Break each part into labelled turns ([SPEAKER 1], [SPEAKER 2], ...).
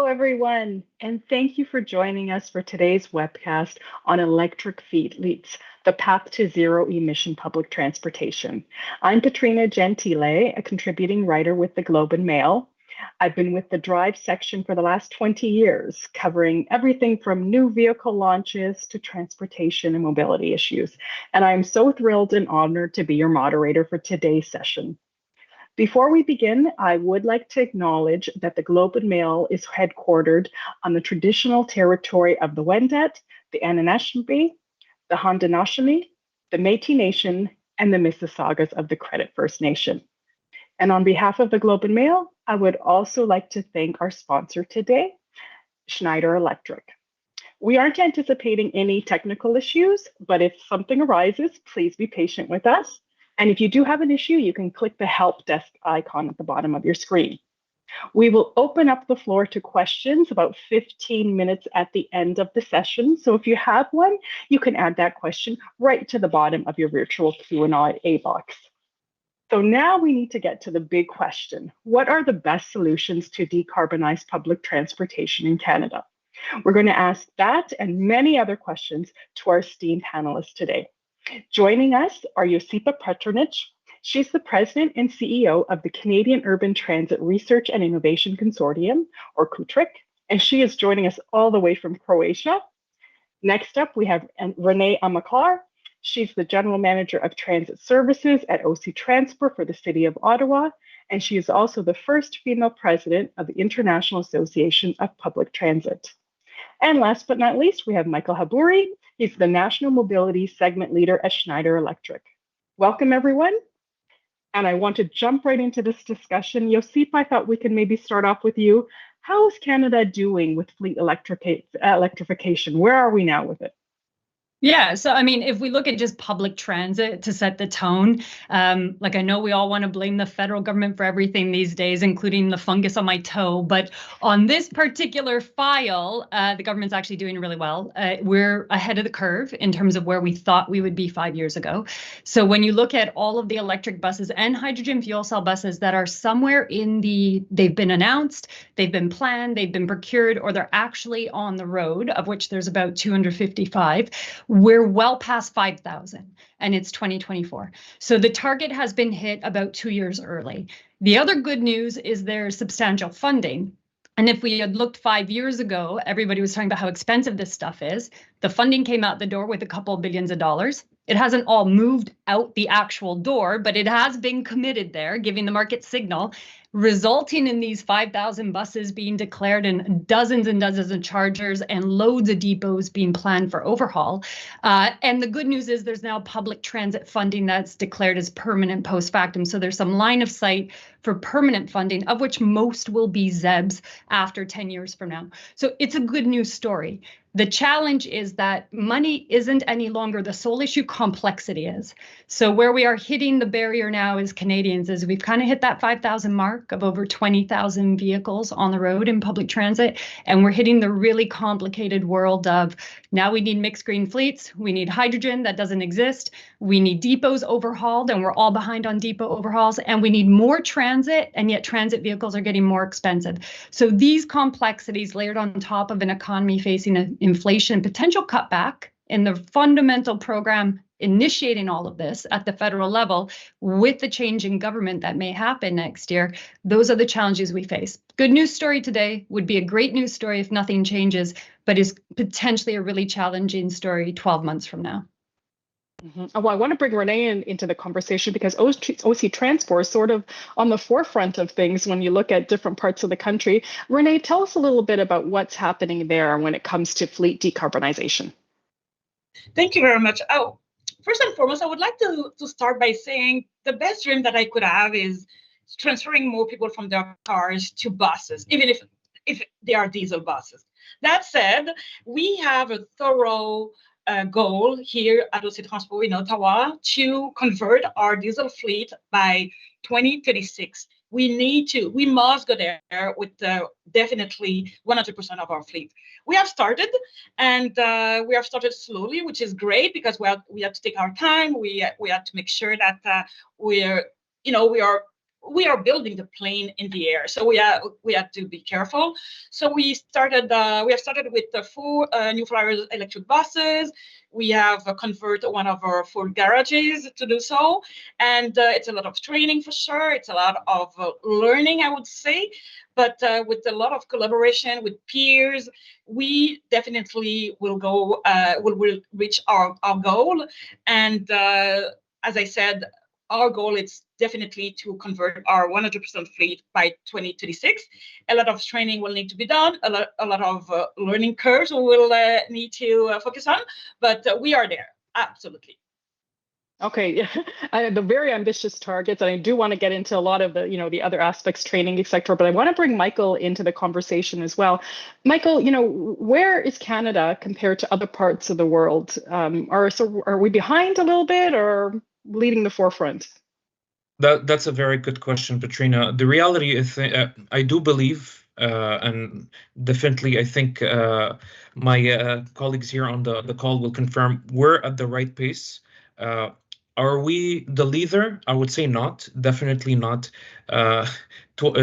[SPEAKER 1] everyone, and thank you for joining us for today's webcast on electric fleets, the path to zero-emission public transportation. I'm Katrina Gentile, a contributing writer with the Globe and Mail. I've been with the Drive section for the last 20 years, covering everything from new vehicle launches to transportation and mobility issues. And I'm so thrilled and honored to be your moderator for today's session. Before we begin, I would like to acknowledge that the Globe and Mail is headquartered on the traditional territory of the Wendat, the Anishinaabe, the Haudenosaunee, the Métis Nation, and the Mississaugas of the Credit First Nation. And on behalf of the Globe and Mail, I would also like to thank our sponsor today, Schneider Electric. We aren't anticipating any technical issues, but if something arises, please be patient with us. And if you do have an issue, you can click the help desk icon at the bottom of your screen. We will open up the floor to questions about 15 minutes at the end of the session. So if you have one, you can add that question right to the bottom of your virtual Q&A box. So now we need to get to the big question. What are the best solutions to decarbonize public transportation in Canada? We're going to ask that and many other questions to our esteemed panelists today. Joining us are Josipa Petronic. She's the president and CEO of the Canadian Urban Transit Research and Innovation Consortium, or CUTRIC, and she is joining us all the way from Croatia. Next up, we have Renee Amaklar. She's the general manager of transit services at OC Transport for the city of Ottawa, and she is also the first female president of the International Association of Public Transit. And last but not least, we have Michael Haburi. He's the National Mobility Segment Leader at Schneider Electric. Welcome, everyone. And I want to jump right into this discussion. Josipa, I thought we could maybe start off with you. How is Canada doing with fleet electrification? Where are we now with it?
[SPEAKER 2] Yeah, so I mean, if we look at just public transit to set the tone, like I know we all want to blame the federal government for everything these days, including the fungus on my toe. But on this particular file, the government's actually doing really well. We're ahead of the curve in terms of where we thought we would be 5 years ago. So when you look at all of the electric buses and hydrogen fuel cell buses that are somewhere they've been announced, they've been planned, they've been procured, or they're actually on the road, of which there's about 255. We're well past 5,000 and it's 2024. So the target has been hit about 2 years early. The other good news is there's substantial funding. And if we had looked 5 years ago, everybody was talking about how expensive this stuff is. The funding came out the door with a couple of billions of dollars. It hasn't all moved out the actual door, but it has been committed there, giving the market signal, resulting in these 5,000 buses being declared and dozens of chargers and loads of depots being planned for overhaul. And the good news is there's now public transit funding that's declared as permanent post factum. So there's some line of sight for permanent funding, of which most will be ZEBs after 10 years from now. So it's a good news story. The challenge is that money isn't any longer the sole issue, complexity is. So where we are hitting the barrier now as Canadians is we've kind of hit that 5,000 mark of over 20,000 vehicles on the road in public transit. And we're hitting the really complicated world of now we need mixed green fleets. We need hydrogen that doesn't exist. We need depots overhauled and we're all behind on depot overhauls. And we need more transit, and yet transit vehicles are getting more expensive. So these complexities layered on top of an economy facing an inflation potential cutback in the fundamental program initiating all of this at the federal level with the change in government that may happen next year, those are the challenges we face. Good news story today would be a great news story if nothing changes, but is potentially a really challenging story 12 months from now.
[SPEAKER 1] Mm-hmm. Well, I want to bring Renee into the conversation because OC Transport is sort of on the forefront of things when you look at different parts of the country. Renee, tell us a little bit about what's happening there when it comes to fleet decarbonization.
[SPEAKER 3] Thank you very much. Oh, first and foremost, I would like to start by saying the best dream that I could have is transferring more people from their cars to buses, even if they are diesel buses. That said, we have a thorough goal here at OC Transport in Ottawa to convert our diesel fleet by 2036. We must go there with definitely 100% of our fleet. We have started, and we have started slowly, which is great because we have to take our time. We have to make sure that we are we are building the plane in the air, so we have to be careful. So we have started with the 4 New Flyers electric buses. We have converted one of our 4 garages to do so, and it's a lot of training for sure. It's a lot of learning, I would say, but with a lot of collaboration with peers, we definitely will reach our goal. And as I said, our goal is definitely to convert our 100% fleet by 2026. A lot of training will need to be done, a lot of learning curves we will need to focus on, but we are there, absolutely.
[SPEAKER 1] Okay, yeah, the very ambitious targets, and I do want to get into a lot of the, the other aspects, training, et cetera, but I want to bring Michael into the conversation as well. Michael, where is Canada compared to other parts of the world? Are we behind a little bit or leading the forefront?
[SPEAKER 4] That's a very good question, Petrina. The reality is, I do believe, and definitely, I think my colleagues here on the call will confirm, we're at the right pace. Are we the leader? I would say not. Definitely not.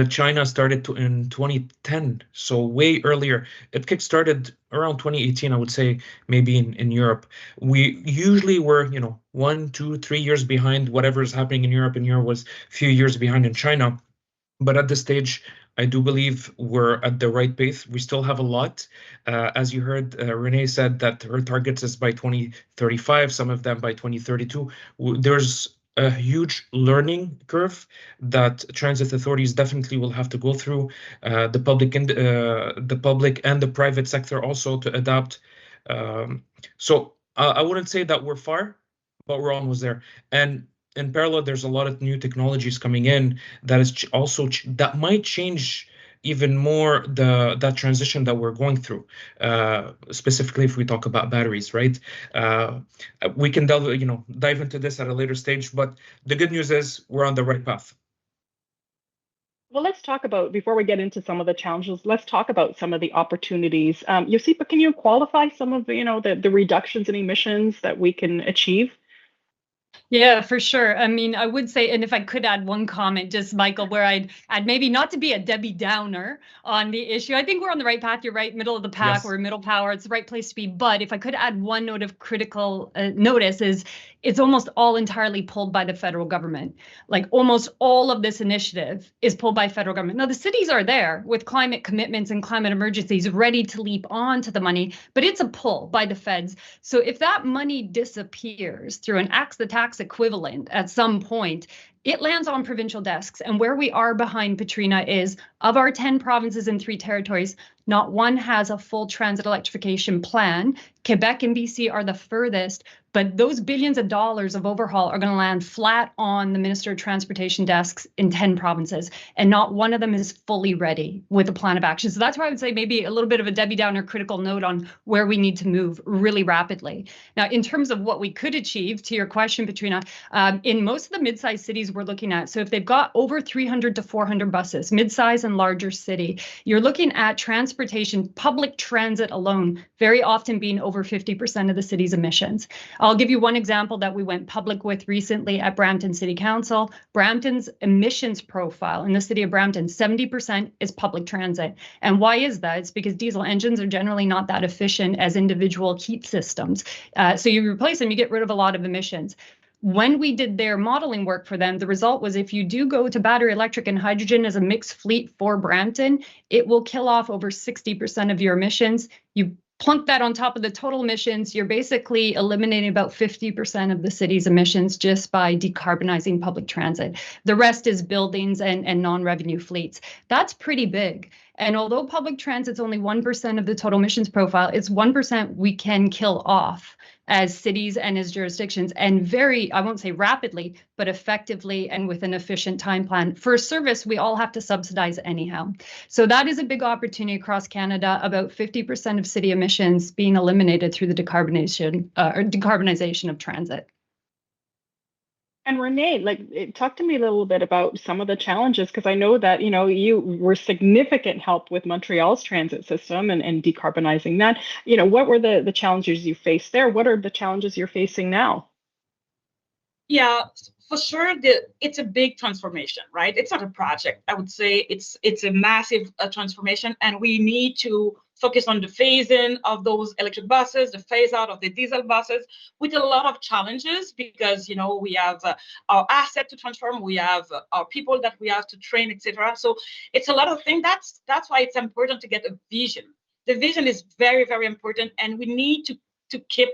[SPEAKER 4] China started in 2010, so way earlier. It kickstarted around 2018, I would say, maybe in Europe. We usually were, 1, 2, 3 years behind whatever is happening in Europe, and Europe was a few years behind in China. But at this stage, I do believe we're at the right pace. We still have a lot. As you heard, Renee said that her targets is by 2035, some of them by 2032. There's a huge learning curve that transit authorities definitely will have to go through, the public and the private sector also, to adapt. So I wouldn't say that we're far, but we're almost there. And in parallel, there's a lot of new technologies coming in that is that might change even more that transition that we're going through. Specifically, if we talk about batteries, right? We can dive into this at a later stage, but the good news is we're on the right path.
[SPEAKER 1] Well, let's talk about, before we get into some of the challenges, let's talk about some of the opportunities. Josipa, can you qualify some of the reductions in emissions that we can achieve?
[SPEAKER 2] Yeah, for sure. I mean, I would say, and if I could add one comment, just Michael, where I'd add maybe not to be a Debbie Downer on the issue. I think we're on the right path. You're right, middle of the pack. Yes. We're middle power. It's the right place to be. But if I could add one note of critical notice, is it's almost all entirely pulled by the federal government. Like almost all of this initiative is pulled by federal government. Now, the cities are there with climate commitments and climate emergencies ready to leap on to the money, but it's a pull by the feds. So if that money disappears through an axe the tax equivalent at some point, it lands on provincial desks. And where we are behind, Petrina, is of our 10 provinces and 3 territories, not one has a full transit electrification plan. Quebec and BC are the furthest, but those billions of dollars of overhaul are going to land flat on the Minister of Transportation desks in 10 provinces, and not one of them is fully ready with a plan of action. So that's why I would say maybe a little bit of a Debbie Downer critical note on where we need to move really rapidly. Now, in terms of what we could achieve, to your question, Petrina, in most of the mid-sized cities we're looking at, so if they've got over 300 to 400 buses, mid-size and larger city, you're looking at transportation, public transit alone, very often being over 50% of the city's emissions. I'll give you one example that we went public with recently at Brampton City Council. Brampton's emissions profile in the city of Brampton, 70% is public transit. And why is that? It's because diesel engines are generally not that efficient as individual heat systems. So you replace them, you get rid of a lot of emissions. When we did their modeling work for them, the result was if you do go to battery electric and hydrogen as a mixed fleet for Brampton, it will kill off over 60% of your emissions. You plunk that on top of the total emissions, you're basically eliminating about 50% of the city's emissions just by decarbonizing public transit. The rest is buildings and non-revenue fleets. That's pretty big. And although public transit's only 1% of the total emissions profile, it's 1% we can kill off as cities and as jurisdictions, and very, I won't say rapidly, but effectively and with an efficient time plan. For a service, we all have to subsidize anyhow. So that is a big opportunity across Canada, about 50% of city emissions being eliminated through the decarbonization of transit.
[SPEAKER 1] And Renee, talk to me a little bit about some of the challenges, because I know that, you were significant help with Montreal's transit system and decarbonizing that. What were the challenges you faced there? What are the challenges you're facing now?
[SPEAKER 3] Yeah, for sure. It's a big transformation, right? It's not a project. I would say it's a massive transformation, and we need to focus on the phase-in of those electric buses, the phase-out of the diesel buses, with a lot of challenges because we have our asset to transform, we have our people that we have to train, etc. So it's a lot of things. That's why it's important to get a vision. The vision is very, very important, and we need to keep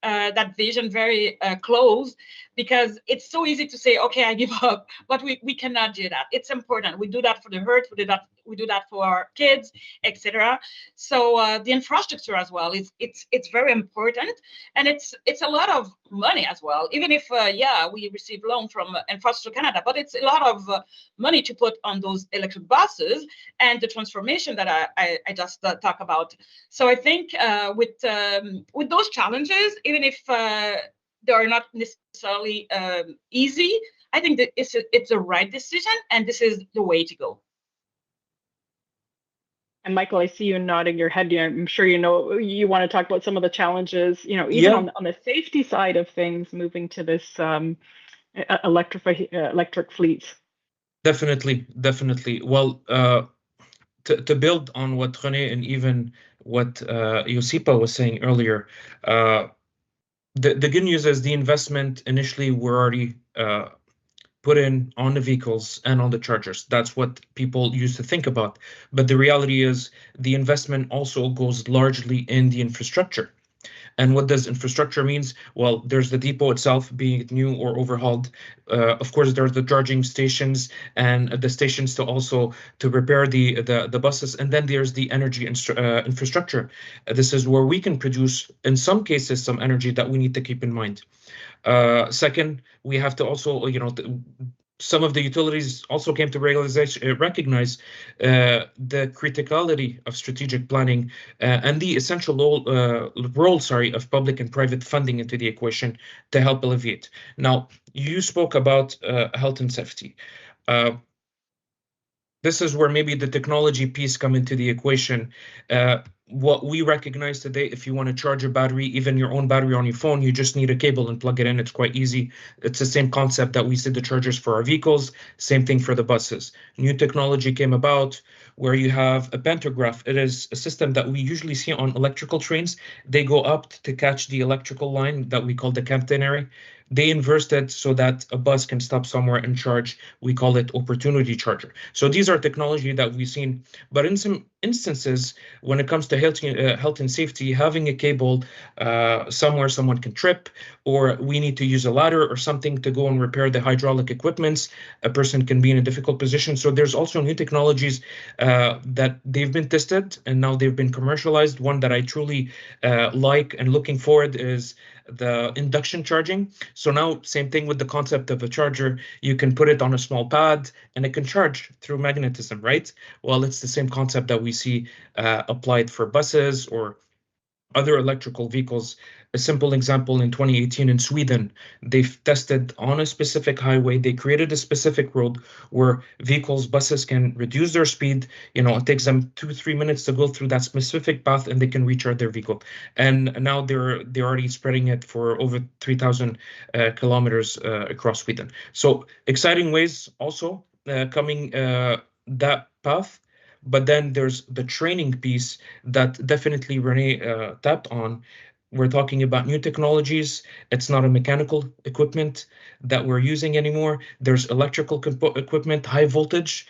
[SPEAKER 3] that vision very close, because it's so easy to say, okay, I give up, but we cannot do that. It's important. We do that for the earth, we do that for our kids, etc. So the infrastructure as well is it's very important, and it's a lot of money as well. Even if we receive loan from Infrastructure Canada, but it's a lot of money to put on those electric buses and the transformation that I just talk about. So I think with those challenges, even if they are not necessarily easy, I think that it's the right decision, and this is the way to go.
[SPEAKER 1] And Michael, I see you nodding your head. I'm sure you want to talk about some of the challenges, even
[SPEAKER 4] Yeah,
[SPEAKER 1] on the safety side of things, moving to this electric fleets.
[SPEAKER 4] definitely. Well, to build on what René and even what Josipa was saying earlier, the good news is the investment initially were already put in on the vehicles and on the chargers. That's what people used to think about. But the reality is the investment also goes largely in the infrastructure. And what does infrastructure means? Well, there's the depot itself, being it new or overhauled. Of course, there's the charging stations and the stations to repair the buses. And then there's the energy infrastructure. This is where we can produce, in some cases, some energy that we need to keep in mind. Second, we have to also, some of the utilities also came to recognize the criticality of strategic planning and the essential role, of public and private funding into the equation to help alleviate. Now, you spoke about health and safety. This is where maybe the technology piece come into the equation. What we recognize today, if you want to charge a battery, even your own battery on your phone, you just need a cable and plug it in. It's quite easy. It's the same concept that we see the chargers for our vehicles, same thing for the buses. New technology came about where you have a pantograph. It is a system that we usually see on electrical trains. They go up to catch the electrical line that we call the catenary. They inverse it so that a bus can stop somewhere and charge. We call it opportunity charger. So these are technology that we've seen, but in some instances, when it comes to health and safety, having a cable somewhere someone can trip, or we need to use a ladder or something to go and repair the hydraulic equipments, a person can be in a difficult position. So there's also new technologies that they've been tested and now they've been commercialized. One that I truly like and looking forward is the induction charging. So now, same thing with the concept of a charger. You can put it on a small pad and it can charge through magnetism, right? Well, it's the same concept that we see applied for buses or other electrical vehicles. A simple example, in 2018 in Sweden, they've tested on a specific highway. They created a specific road where buses can reduce their speed. It takes them 2-3 minutes to go through that specific path and they can recharge their vehicle. And now they're already spreading it for over 3,000 kilometers across Sweden. So exciting ways also coming that path. But then there's the training piece that definitely René tapped on. We're talking about new technologies. It's not a mechanical equipment that we're using anymore. There's electrical equipment, high voltage.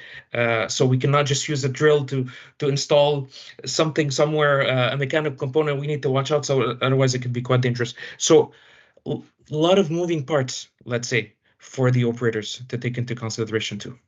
[SPEAKER 4] So we cannot just use a drill to install something somewhere, a mechanical component. We need to watch out, so otherwise it could be quite dangerous. So a lot of moving parts, let's say, for the operators to take into consideration too.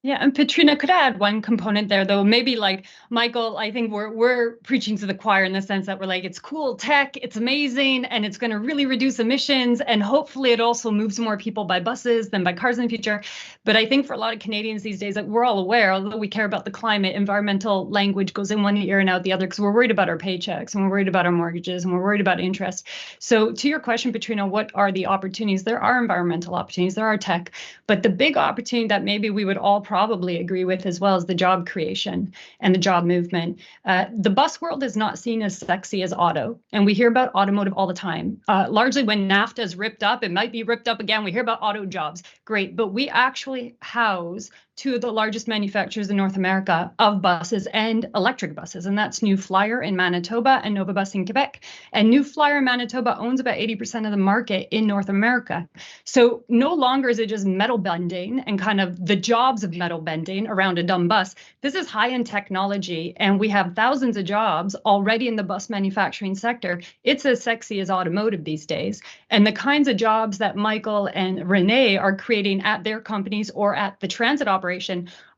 [SPEAKER 2] Yeah, and Petrina, could I add one component there, though? Maybe like Michael, I think we're preaching to the choir in the sense that we're like, it's cool tech, it's amazing, and it's going to really reduce emissions, and hopefully it also moves more people by buses than by cars in the future. But I think for a lot of Canadians these days, like we're all aware, although we care about the climate, environmental language goes in one ear and out the other because we're worried about our paychecks and we're worried about our mortgages and we're worried about interest. So to your question, Petrina, what are the opportunities? There are environmental opportunities, there are tech, but the big opportunity that maybe we would all probably agree with as well, is the job creation and the job movement. The bus world is not seen as sexy as auto, and we hear about automotive all the time. Largely when NAFTA is ripped up, it might be ripped up again. We hear about auto jobs, great, but we actually house two of the largest manufacturers in North America of buses and electric buses, and that's New Flyer in Manitoba and Nova Bus in Quebec. And New Flyer in Manitoba owns about 80% of the market in North America. So no longer is it just metal bending and kind of the jobs of metal bending around a dumb bus. This is high-end technology, and we have thousands of jobs already in the bus manufacturing sector. It's as sexy as automotive these days. And the kinds of jobs that Michael and Renee are creating at their companies or at the transit operation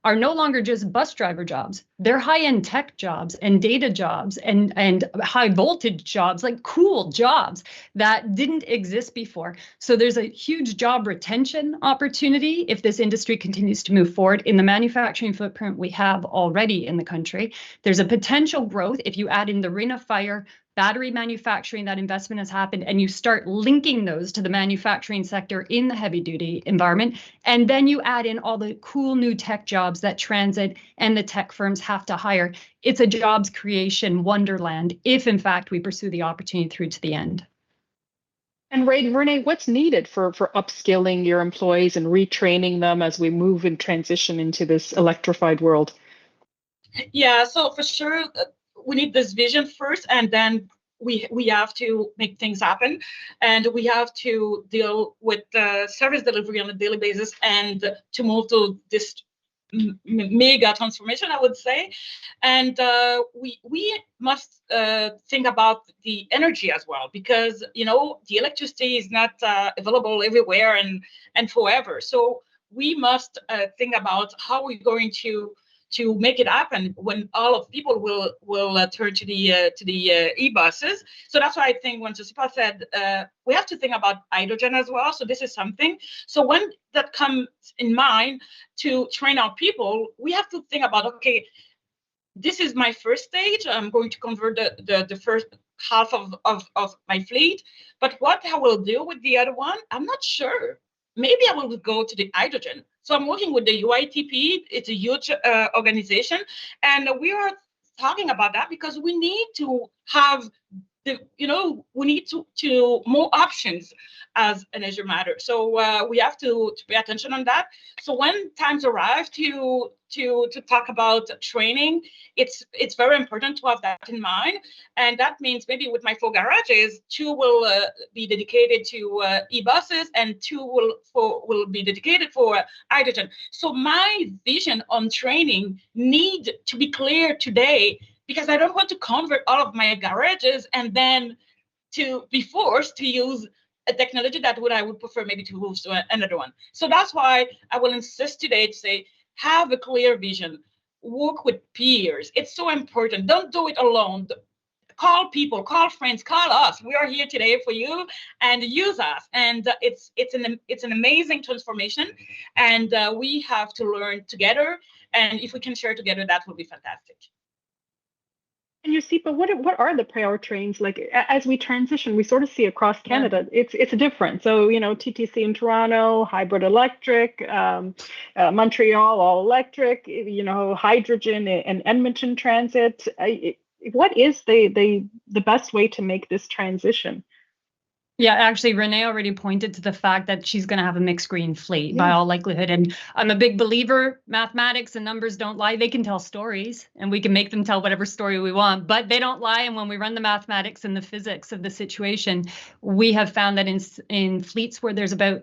[SPEAKER 2] are no longer just bus driver jobs. They're high-end tech jobs and data jobs and high voltage jobs, like cool jobs that didn't exist before. So there's a huge job retention opportunity if this industry continues to move forward in the manufacturing footprint we have already in the country. There's a potential growth if you add in the Ring of Fire, battery manufacturing, that investment has happened, and you start linking those to the manufacturing sector in the heavy duty environment. And then you add in all the cool new tech jobs that transit and the tech firms have to hire. It's a jobs creation wonderland if in fact we pursue the opportunity through to the end.
[SPEAKER 1] And Renee, what's needed for upskilling your employees and retraining them as we move and transition into this electrified world?
[SPEAKER 3] Yeah, so for sure, we need this vision first, and then we have to make things happen, and we have to deal with service delivery on a daily basis and to move to this mega transformation, I would say. And we must think about the energy as well, because the electricity is not available everywhere and forever. So we must think about how we're going to make it happen when all of people will turn to the e-buses. So that's why I think when Josipa said we have to think about hydrogen as well. So this is something. So when that comes in mind to train our people, we have to think about, okay, this is my first stage. I'm going to convert the first half of my fleet, but what I will do with the other one, I'm not sure. Maybe I will go to the hydrogen. So I'm working with the UITP. It's a huge organization, and we are talking about that because we need to have we need to more options as energy matter. So we have to pay attention on that. So when times arrive to talk about training, it's very important to have that in mind. And that means maybe with my 4 garages, 2 will be dedicated to e-buses and 2 will be dedicated for hydrogen. So my vision on training need to be clear today, because I don't want to convert all of my garages and then to be forced to use a technology that I would prefer maybe to move to another one. So that's why I will insist today to say, have a clear vision, work with peers. It's so important. Don't do it alone. Call people, call friends, call us. We are here today for you, and use us. And it's an amazing transformation, and we have to learn together. And if we can share together, that will be fantastic.
[SPEAKER 1] And Josipa, what are the powertrains like as we transition? We sort of see across Canada, it's different. So TTC in Toronto, hybrid electric, Montreal all electric, hydrogen and Edmonton Transit. What is the best way to make this transition?
[SPEAKER 2] Yeah, actually, Renee already pointed to the fact that she's going to have a mixed green fleet by all likelihood. And I'm a big believer, mathematics and numbers don't lie. They can tell stories and we can make them tell whatever story we want, but they don't lie. And when we run the mathematics and the physics of the situation, we have found that in fleets where there's about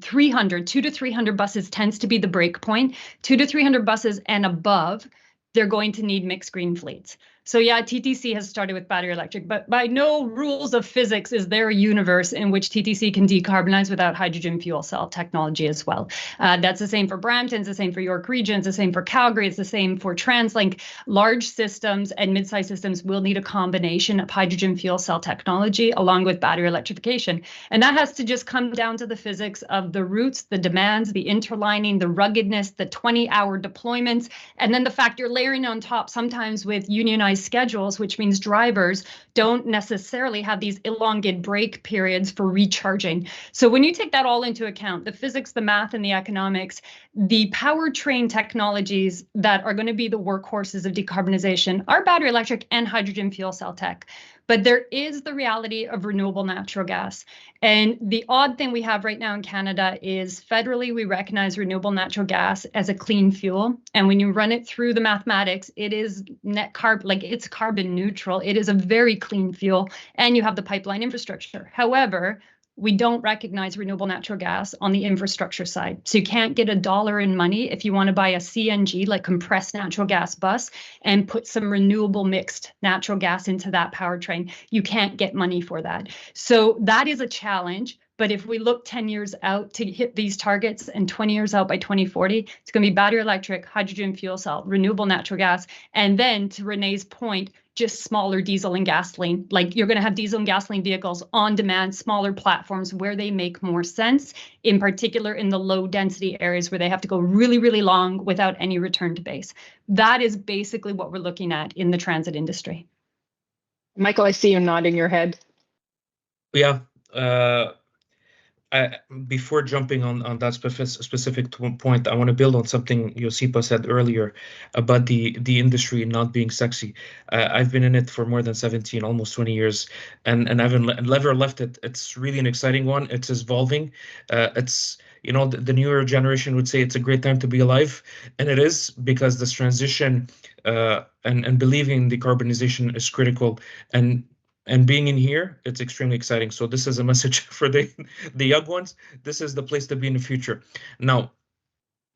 [SPEAKER 2] 200 to 300 buses tends to be the break point, 200 to 300 buses and above, they're going to need mixed green fleets. So yeah, TTC has started with battery electric, but by no rules of physics is there a universe in which TTC can decarbonize without hydrogen fuel cell technology as well. That's the same for Brampton, it's the same for York Region, it's the same for Calgary, it's the same for TransLink. Large systems and mid-sized systems will need a combination of hydrogen fuel cell technology along with battery electrification. And that has to just come down to the physics of the routes, the demands, the interlining, the ruggedness, the 20-hour deployments, and then the fact you're layering on top sometimes with unionized synchronized schedules, which means drivers don't necessarily have these elongated break periods for recharging. So when you take that all into account, the physics, the math, and the economics, the powertrain technologies that are going to be the workhorses of decarbonization are battery electric and hydrogen fuel cell tech. But there is the reality of renewable natural gas. And the odd thing we have right now in Canada is federally, we recognize renewable natural gas as a clean fuel. And when you run it through the mathematics, it is net carbon, like it's carbon neutral. It is a very clean fuel, and you have the pipeline infrastructure. However, we don't recognize renewable natural gas on the infrastructure side. So you can't get $1 in money if you want to buy a CNG, like compressed natural gas bus, and put some renewable mixed natural gas into that powertrain. You can't get money for that. So that is a challenge. But if we look 10 years out to hit these targets and 20 years out by 2040, it's going to be battery electric, hydrogen fuel cell, renewable natural gas, and then to Renee's point, just smaller diesel and gasoline. Like you're going to have diesel and gasoline vehicles on demand, smaller platforms where they make more sense, in particular in the low density areas where they have to go really, really long without any return to base. That is basically what we're looking at in the transit industry.
[SPEAKER 1] Michael, I see you nodding your head.
[SPEAKER 4] Yeah. Before jumping on that specific point, I want to build on something Josipa said earlier about the industry not being sexy. I've been in it for more than 17, almost 20 years, and I haven't never left it. It's really an exciting one. It's evolving. It's the newer generation would say it's a great time to be alive, and it is, because this transition and believing in decarbonization is critical. And being in here, it's extremely exciting. So this is a message for the young ones. This is the place to be in the future. Now,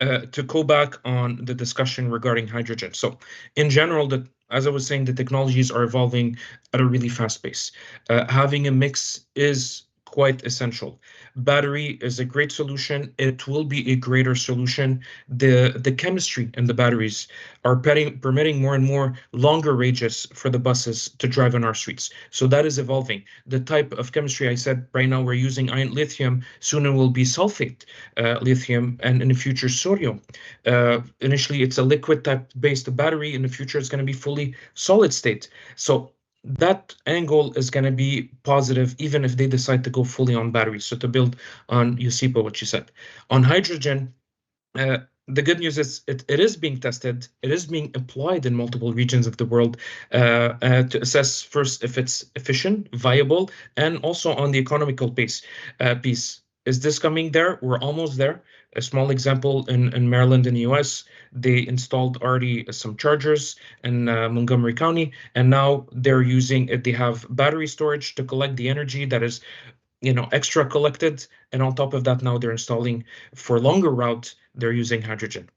[SPEAKER 4] to go back on the discussion regarding hydrogen. So in general, as I was saying, the technologies are evolving at a really fast pace. Having a mix is quite essential. Battery is a great solution. It will be a greater solution. The chemistry in the batteries are permitting more and more longer ranges for the buses to drive on our streets. So that is evolving. The type of chemistry I said right now we're using ion lithium, soon it will be sulfate lithium, and in the future sodium. Initially it's a liquid type based battery. In the future it's going to be fully solid state. So that angle is going to be positive, even if they decide to go fully on batteries. So to build on Josipa, what she said on hydrogen, the good news is it is being tested. It is being applied in multiple regions of the world to assess first if it's efficient, viable, and also on the economical piece. Is this coming there? We're almost there. A small example in Maryland in the US, they installed already some chargers in Montgomery County, and now they're using it. They have battery storage to collect the energy that is extra collected, and on top of that, now they're installing for longer route, they're using hydrogen.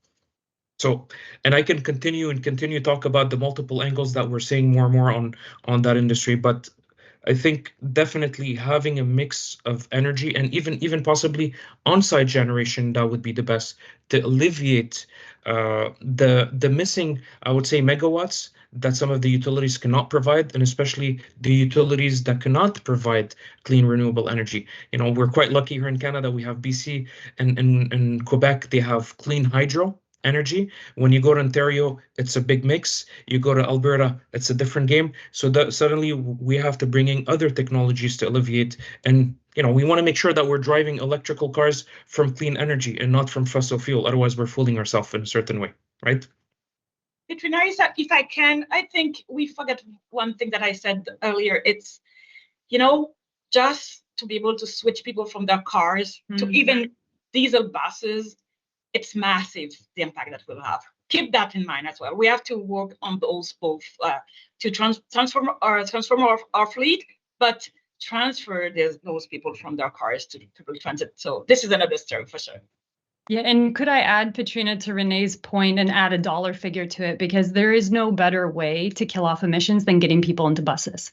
[SPEAKER 4] So, and I can continue talk about the multiple angles that we're seeing more and more on that industry, but I think definitely having a mix of energy and even possibly on-site generation, that would be the best to alleviate the missing, I would say, megawatts that some of the utilities cannot provide, and especially the utilities that cannot provide clean renewable energy. We're quite lucky here in Canada. We have BC and Quebec, they have clean hydro energy. When you go to Ontario, it's a big mix. You go to Alberta, it's a different game. So that suddenly we have to bring in other technologies to alleviate. And we want to make sure that we're driving electrical cars from clean energy and not from fossil fuel. Otherwise, we're fooling ourselves in a certain way, right?
[SPEAKER 3] Katrina, if I can, I think we forget one thing that I said earlier. It's, just to be able to switch people from their cars to even diesel buses. It's massive, the impact that we'll have. Keep that in mind as well. We have to work on those both to transform our fleet, but transfer those people from their cars to public transit. So this is another story for sure.
[SPEAKER 2] Yeah, and could I add, Katrina, to Renee's point and add a dollar figure to it? Because there is no better way to kill off emissions than getting people into buses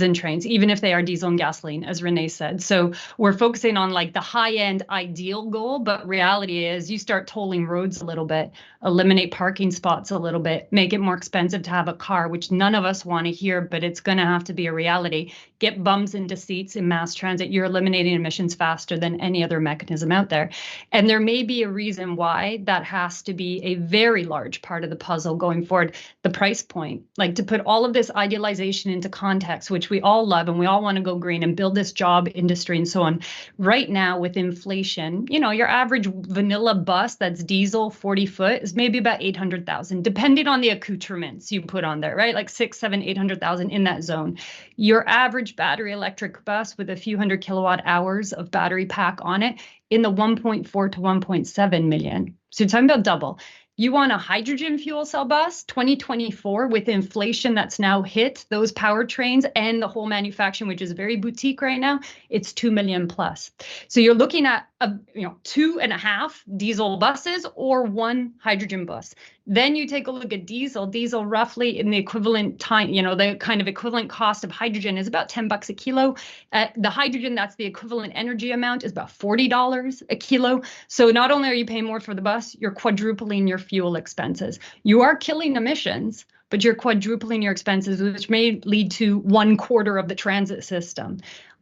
[SPEAKER 2] and trains, even if they are diesel and gasoline, as Renee said. So we're focusing on like the high-end ideal goal, but reality is you start tolling roads a little bit, eliminate parking spots a little bit, make it more expensive to have a car, which none of us want to hear, but it's going to have to be a reality. Get bums into seats in mass transit. You're eliminating emissions faster than any other mechanism out there. And there may may be a reason why that has to be a very large part of the puzzle going forward. The price point, like to put all of this idealization into context, which we all love and we all want to go green and build this job industry and so on. Right now with inflation, you know, your average vanilla bus that's diesel 40 foot is maybe about 800,000, depending on the accoutrements you put on there, right? Like 6, 7, 800,000 in that zone. Your average battery electric bus with a few hundred kilowatt hours of battery pack on it in the 1.4 to 1.7 million. So you're talking about double. You want a hydrogen fuel cell bus, 2024, with inflation that's now hit those powertrains and the whole manufacturing, which is very boutique right now, it's 2 million plus. So you're looking at 2.5 diesel buses or 1 hydrogen bus. Then you take a look at diesel roughly in the equivalent time, you know, the kind of equivalent cost of hydrogen is about $10 a kilo. The hydrogen, that's the equivalent energy amount, is about $40 a kilo. So not only are you paying more for the bus, you're quadrupling your fuel expenses. You are killing emissions, but you're quadrupling your expenses, which may lead to 1/4 of the transit system.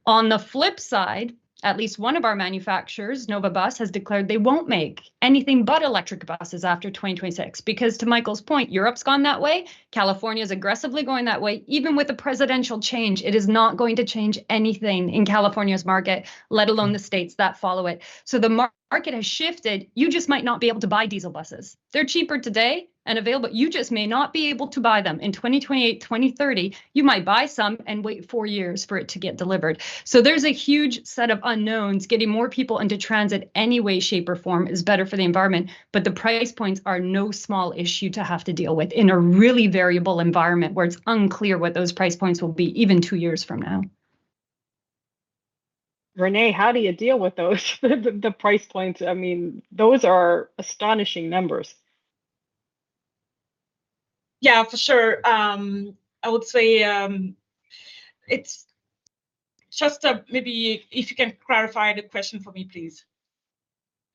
[SPEAKER 2] On the flip side, at least one of our manufacturers, Nova Bus, has declared they won't make anything but electric buses after 2026, because to Michael's point, Europe's gone that way. California is aggressively going that way. Even with a presidential change, it is not going to change anything in California's market, let alone the states that follow it. So the market has shifted. You just might not be able to buy diesel buses. They're cheaper today and available. You just may not be able to buy them in 2028, 2030. You might buy some and wait 4 years for it to get delivered. So there's a huge set of unknowns. Getting more people into transit any way, shape, or form is better for the environment. But the price points are no small issue to have to deal with in a really variable environment where it's unclear what those price points will be even 2 years from now.
[SPEAKER 1] Renee, how do you deal with those, the price points? I mean, those are astonishing numbers.
[SPEAKER 3] Yeah, for sure. I would say it's just maybe if you can clarify the question for me, please.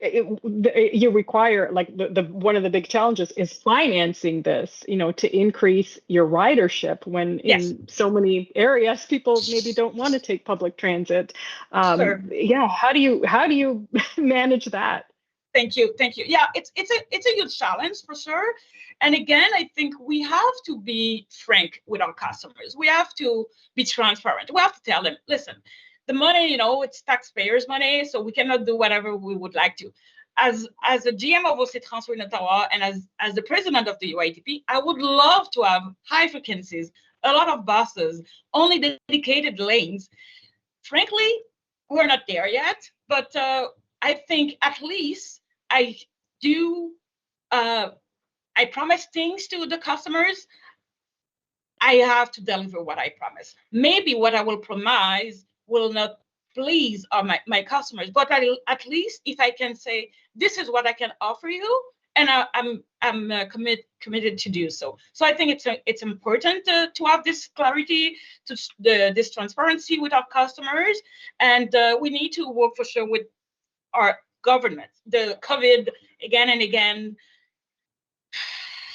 [SPEAKER 1] You require, like, the one of the big challenges is financing this, you know, to increase your ridership when in so many areas people maybe don't want to take public transit.
[SPEAKER 3] Sure.
[SPEAKER 1] Yeah, how do you manage that?
[SPEAKER 3] Thank you. Yeah, it's a huge challenge for sure. And again, I think we have to be frank with our customers. We have to be transparent. We have to tell them, listen, the money, you know, it's taxpayers' money, so we cannot do whatever we would like to. As a GM of OC Transport in Ottawa and as the president of the UITP, I would love to have high frequencies, a lot of buses, only dedicated lanes. Frankly, we're not there yet, but I think at least I promise things to the customers. I have to deliver what I promise. Maybe what I will promise will not please my customers, but at least if I can say, this is what I can offer you, and I'm committed to do so. So I think it's important to have this clarity, this transparency with our customers, and we need to work for sure with our government. The COVID again and again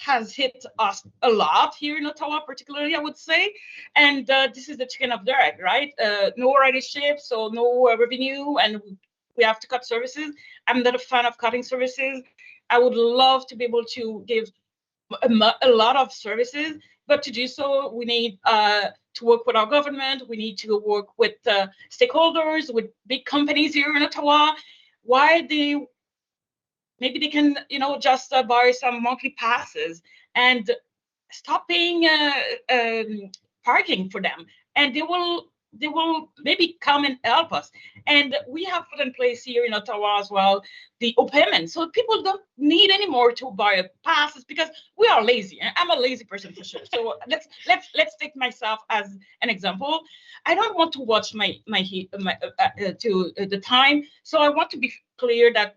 [SPEAKER 3] has hit us a lot here in Ottawa, particularly, I would say. And this is the chicken of the egg, right? No ridership, so no revenue, and we have to cut services. I'm not a fan of cutting services. I would love to be able to give a lot of services, but to do so, we need to work with our government. We need to work with stakeholders, with big companies here in Ottawa. Maybe they can, you know, just buy some monthly passes and stop paying parking for them, and they will maybe come and help us. And we have put in place here in Ottawa as well the payment, so people don't need anymore to buy passes because we are lazy. I'm a lazy person for sure. So let's take myself as an example. I don't want to watch the time, so I want to be clear that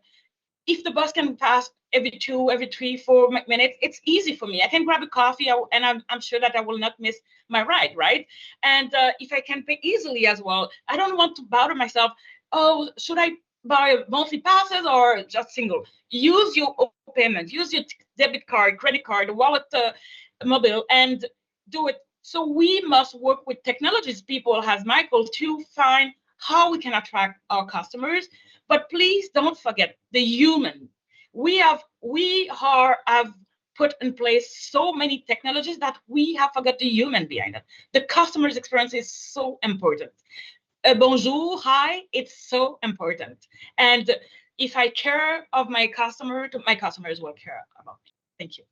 [SPEAKER 3] if the bus can pass every 2, every 3, 4 minutes, it's easy for me. I can grab a coffee, and I'm sure that I will not miss my ride, right? And if I can pay easily as well, I don't want to bother myself. Oh, should I buy monthly passes or just single? Use your payment, use your debit card, credit card, wallet, mobile, and do it. So we must work with technologies people, as Michael, to find how we can attract our customers, But please don't forget the human. We have put in place so many technologies that we have forgot the human behind it. The customer's experience is so important. A bonjour, hi, it's so important. And if I care of my customer as well care about me. Thank you.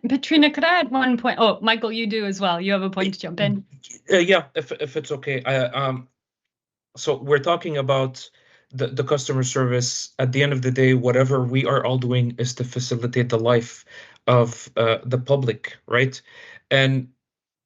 [SPEAKER 2] Petrina, could I add one point? Oh, Michael, you do as well. You have a point to jump in.
[SPEAKER 4] Yeah, if it's okay. So we're talking about the customer service. At the end of the day, whatever we are all doing is to facilitate the life of the public, right? And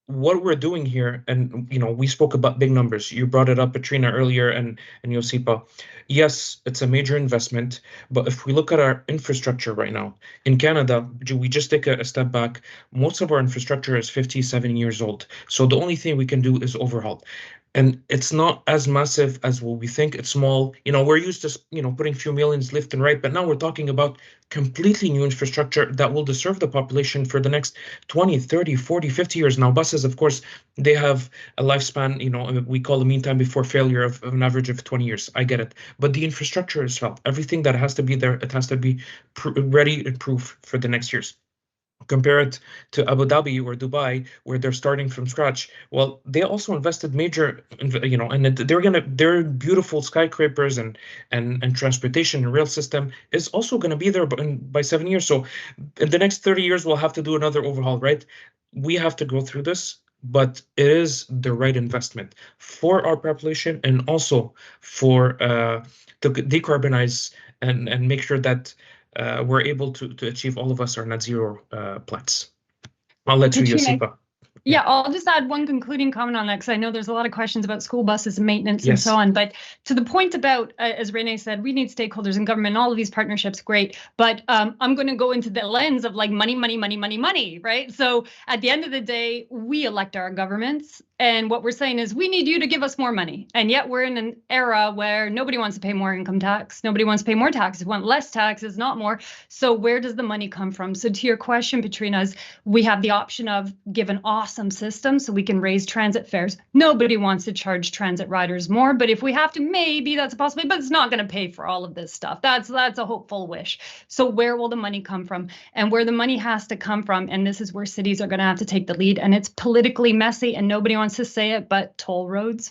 [SPEAKER 4] what we're doing here, and we spoke about big numbers. You brought it up, Petrina, earlier, and Josipa. Yes, it's a major investment, but if we look at our infrastructure right now in Canada, we just take a step back. Most of our infrastructure is 50, 70 years old. So the only thing we can do is overhaul. And it's not as massive as what we think. It's small. We're used to, putting few millions left and right, but now we're talking about completely new infrastructure that will serve the population for the next 20, 30, 40, 50 years. Now, buses, of course, they have a lifespan, we call the mean time before failure of an average of 20 years. I get it. But the infrastructure is felt. Everything that has to be there, it has to be ready and proof for the next years. Compare it to Abu Dhabi or Dubai, where they're starting from scratch. Well, they also invested major, and their beautiful skyscrapers and transportation and rail system is also gonna be there by 7 years. So in the next 30 years, we'll have to do another overhaul, right? We have to go through this, but it is the right investment for our population and also for to decarbonize and make sure that we're able to achieve, all of us, our net zero plans. I'll let you, Josipa.
[SPEAKER 2] Yeah, I'll just add one concluding comment on that, because I know there's a lot of questions about school buses and maintenance and so on. But to the point about, as Renee said, we need stakeholders in government, all of these partnerships, great. But I'm going to go into the lens of like money, right? So at the end of the day, we elect our governments. And what we're saying is we need you to give us more money. And yet we're in an era where nobody wants to pay more income tax. Nobody wants to pay more taxes. We want less taxes, not more. So where does the money come from? So to your question, Petrina, is we have the option of give an awesome system so we can raise transit fares. Nobody wants to charge transit riders more, but if we have to, maybe that's a possibility, but it's not going to pay for all of this stuff. That's a hopeful wish. So where will the money come from? And where the money has to come from, and this is where cities are going to have to take the lead, and it's politically messy and nobody wants to say it, but toll roads,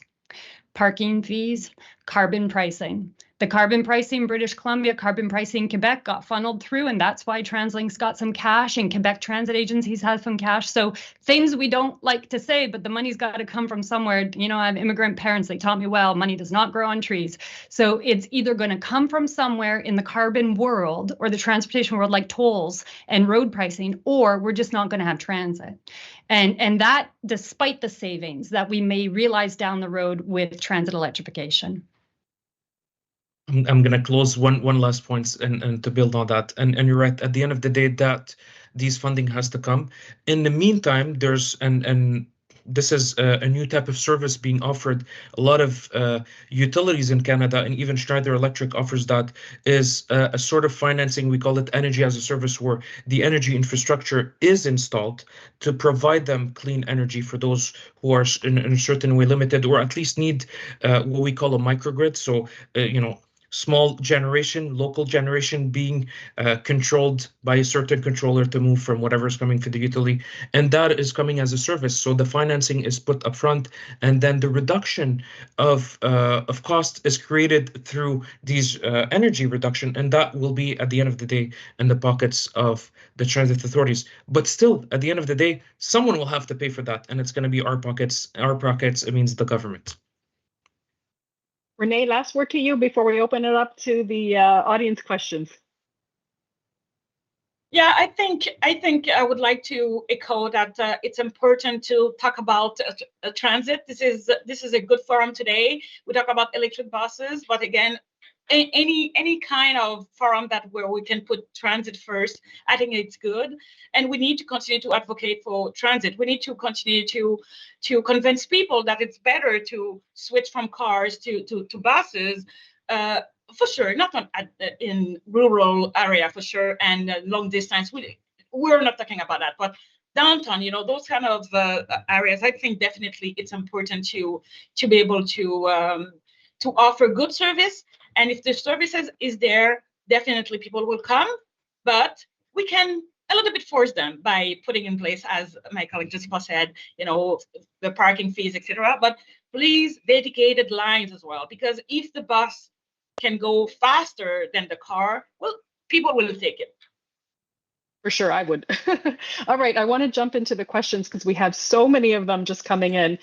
[SPEAKER 2] parking fees, carbon pricing. The carbon pricing in British Columbia, carbon pricing in Quebec got funneled through, and that's why TransLink's got some cash and Quebec transit agencies have some cash. So things we don't like to say, but the money's got to come from somewhere. I have immigrant parents. They taught me, well, money does not grow on trees. So it's either going to come from somewhere in the carbon world or the transportation world, like tolls and road pricing, or we're just not going to have transit. And that despite the savings that we may realize down the road with transit electrification.
[SPEAKER 4] I'm going to close one last point and to build on that. And you're right, at the end of the day, that these funding has to come. In the meantime, there's and this is a new type of service being offered. A lot of utilities in Canada, and even Schneider Electric offers that, is a sort of financing. We call it energy as a service, where the energy infrastructure is installed to provide them clean energy for those who are in a certain way limited, or at least need what we call a microgrid. So, small generation, local generation being controlled by a certain controller to move from whatever is coming for the utility. And that is coming as a service. So the financing is put up front, and then the reduction of cost is created through these energy reduction. And that will be, at the end of the day, in the pockets of the transit authorities. But still, at the end of the day, someone will have to pay for that. And it's going to be our pockets. Our pockets, it means the government.
[SPEAKER 1] Renee, last word to you before we open it up to the audience questions.
[SPEAKER 3] Yeah, I think I would like to echo that it's important to talk about transit. This is a good forum today. We talk about electric buses, but again, any kind of forum where we can put transit first, I think it's good. And we need to continue to advocate for transit. We need to continue to convince people that it's better to switch from cars to buses. For sure, not in rural area, for sure, and long distance. We're not talking about that, but downtown, those kind of areas, I think definitely it's important to be able to offer good service And if the services is there, definitely people will come, but we can a little bit force them by putting in place, as my colleague Jessica said, the parking fees, etc. But please, dedicated lines as well, because if the bus can go faster than the car, well, people will take it.
[SPEAKER 1] For sure, I would. All right, I want to jump into the questions because we have so many of them just coming in.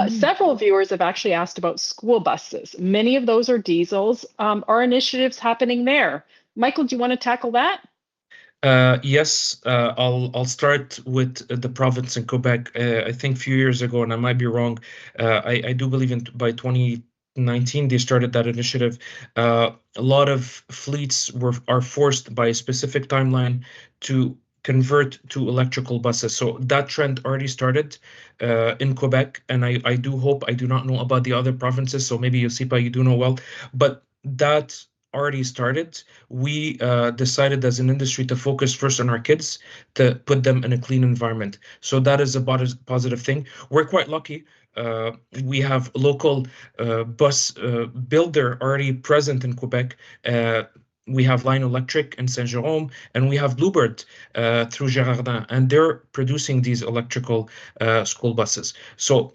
[SPEAKER 1] Several viewers have actually asked about school buses. Many of those are diesels. Are initiatives happening there? Michael, do you want to tackle that?
[SPEAKER 4] Yes, I'll start with the province in Quebec. I think a few years ago, and I might be wrong, I do believe by 2019 they started that initiative. A lot of fleets are forced by a specific timeline to convert to electrical buses. So that trend already started in Quebec, and I do hope, I do not know about the other provinces, so maybe Josipa, you do know well, but that already started. We decided as an industry to focus first on our kids, to put them in a clean environment. So that is a positive thing. We're quite lucky. We have local bus builder already present in Quebec. We have Line Electric in Saint-Jérôme, and we have Bluebird through Girardin, and they're producing these electrical school buses. So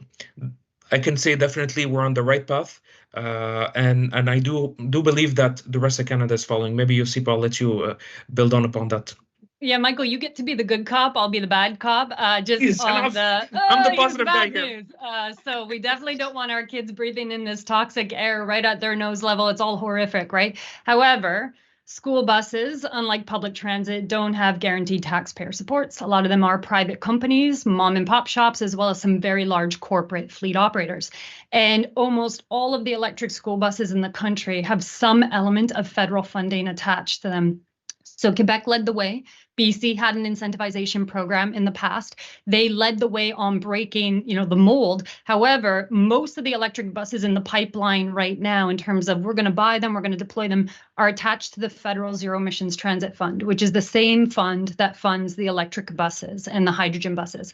[SPEAKER 4] I can say definitely we're on the right path. And I do believe that the rest of Canada is following. Maybe Josipa, I'll let you build on upon that.
[SPEAKER 2] Yeah, Michael, you get to be the good cop. I'll be the bad cop.
[SPEAKER 4] I'm the positive guy here.
[SPEAKER 2] So we definitely don't want our kids breathing in this toxic air right at their nose level. It's all horrific, right? However, school buses, unlike public transit, don't have guaranteed taxpayer supports. A lot of them are private companies, mom and pop shops, as well as some very large corporate fleet operators. And almost all of the electric school buses in the country have some element of federal funding attached to them. So Quebec led the way. BC had an incentivization program in the past. They led the way on breaking, the mold. However, most of the electric buses in the pipeline right now, in terms of we're going to buy them, we're going to deploy them, are attached to the federal Zero Emissions Transit Fund, which is the same fund that funds the electric buses and the hydrogen buses.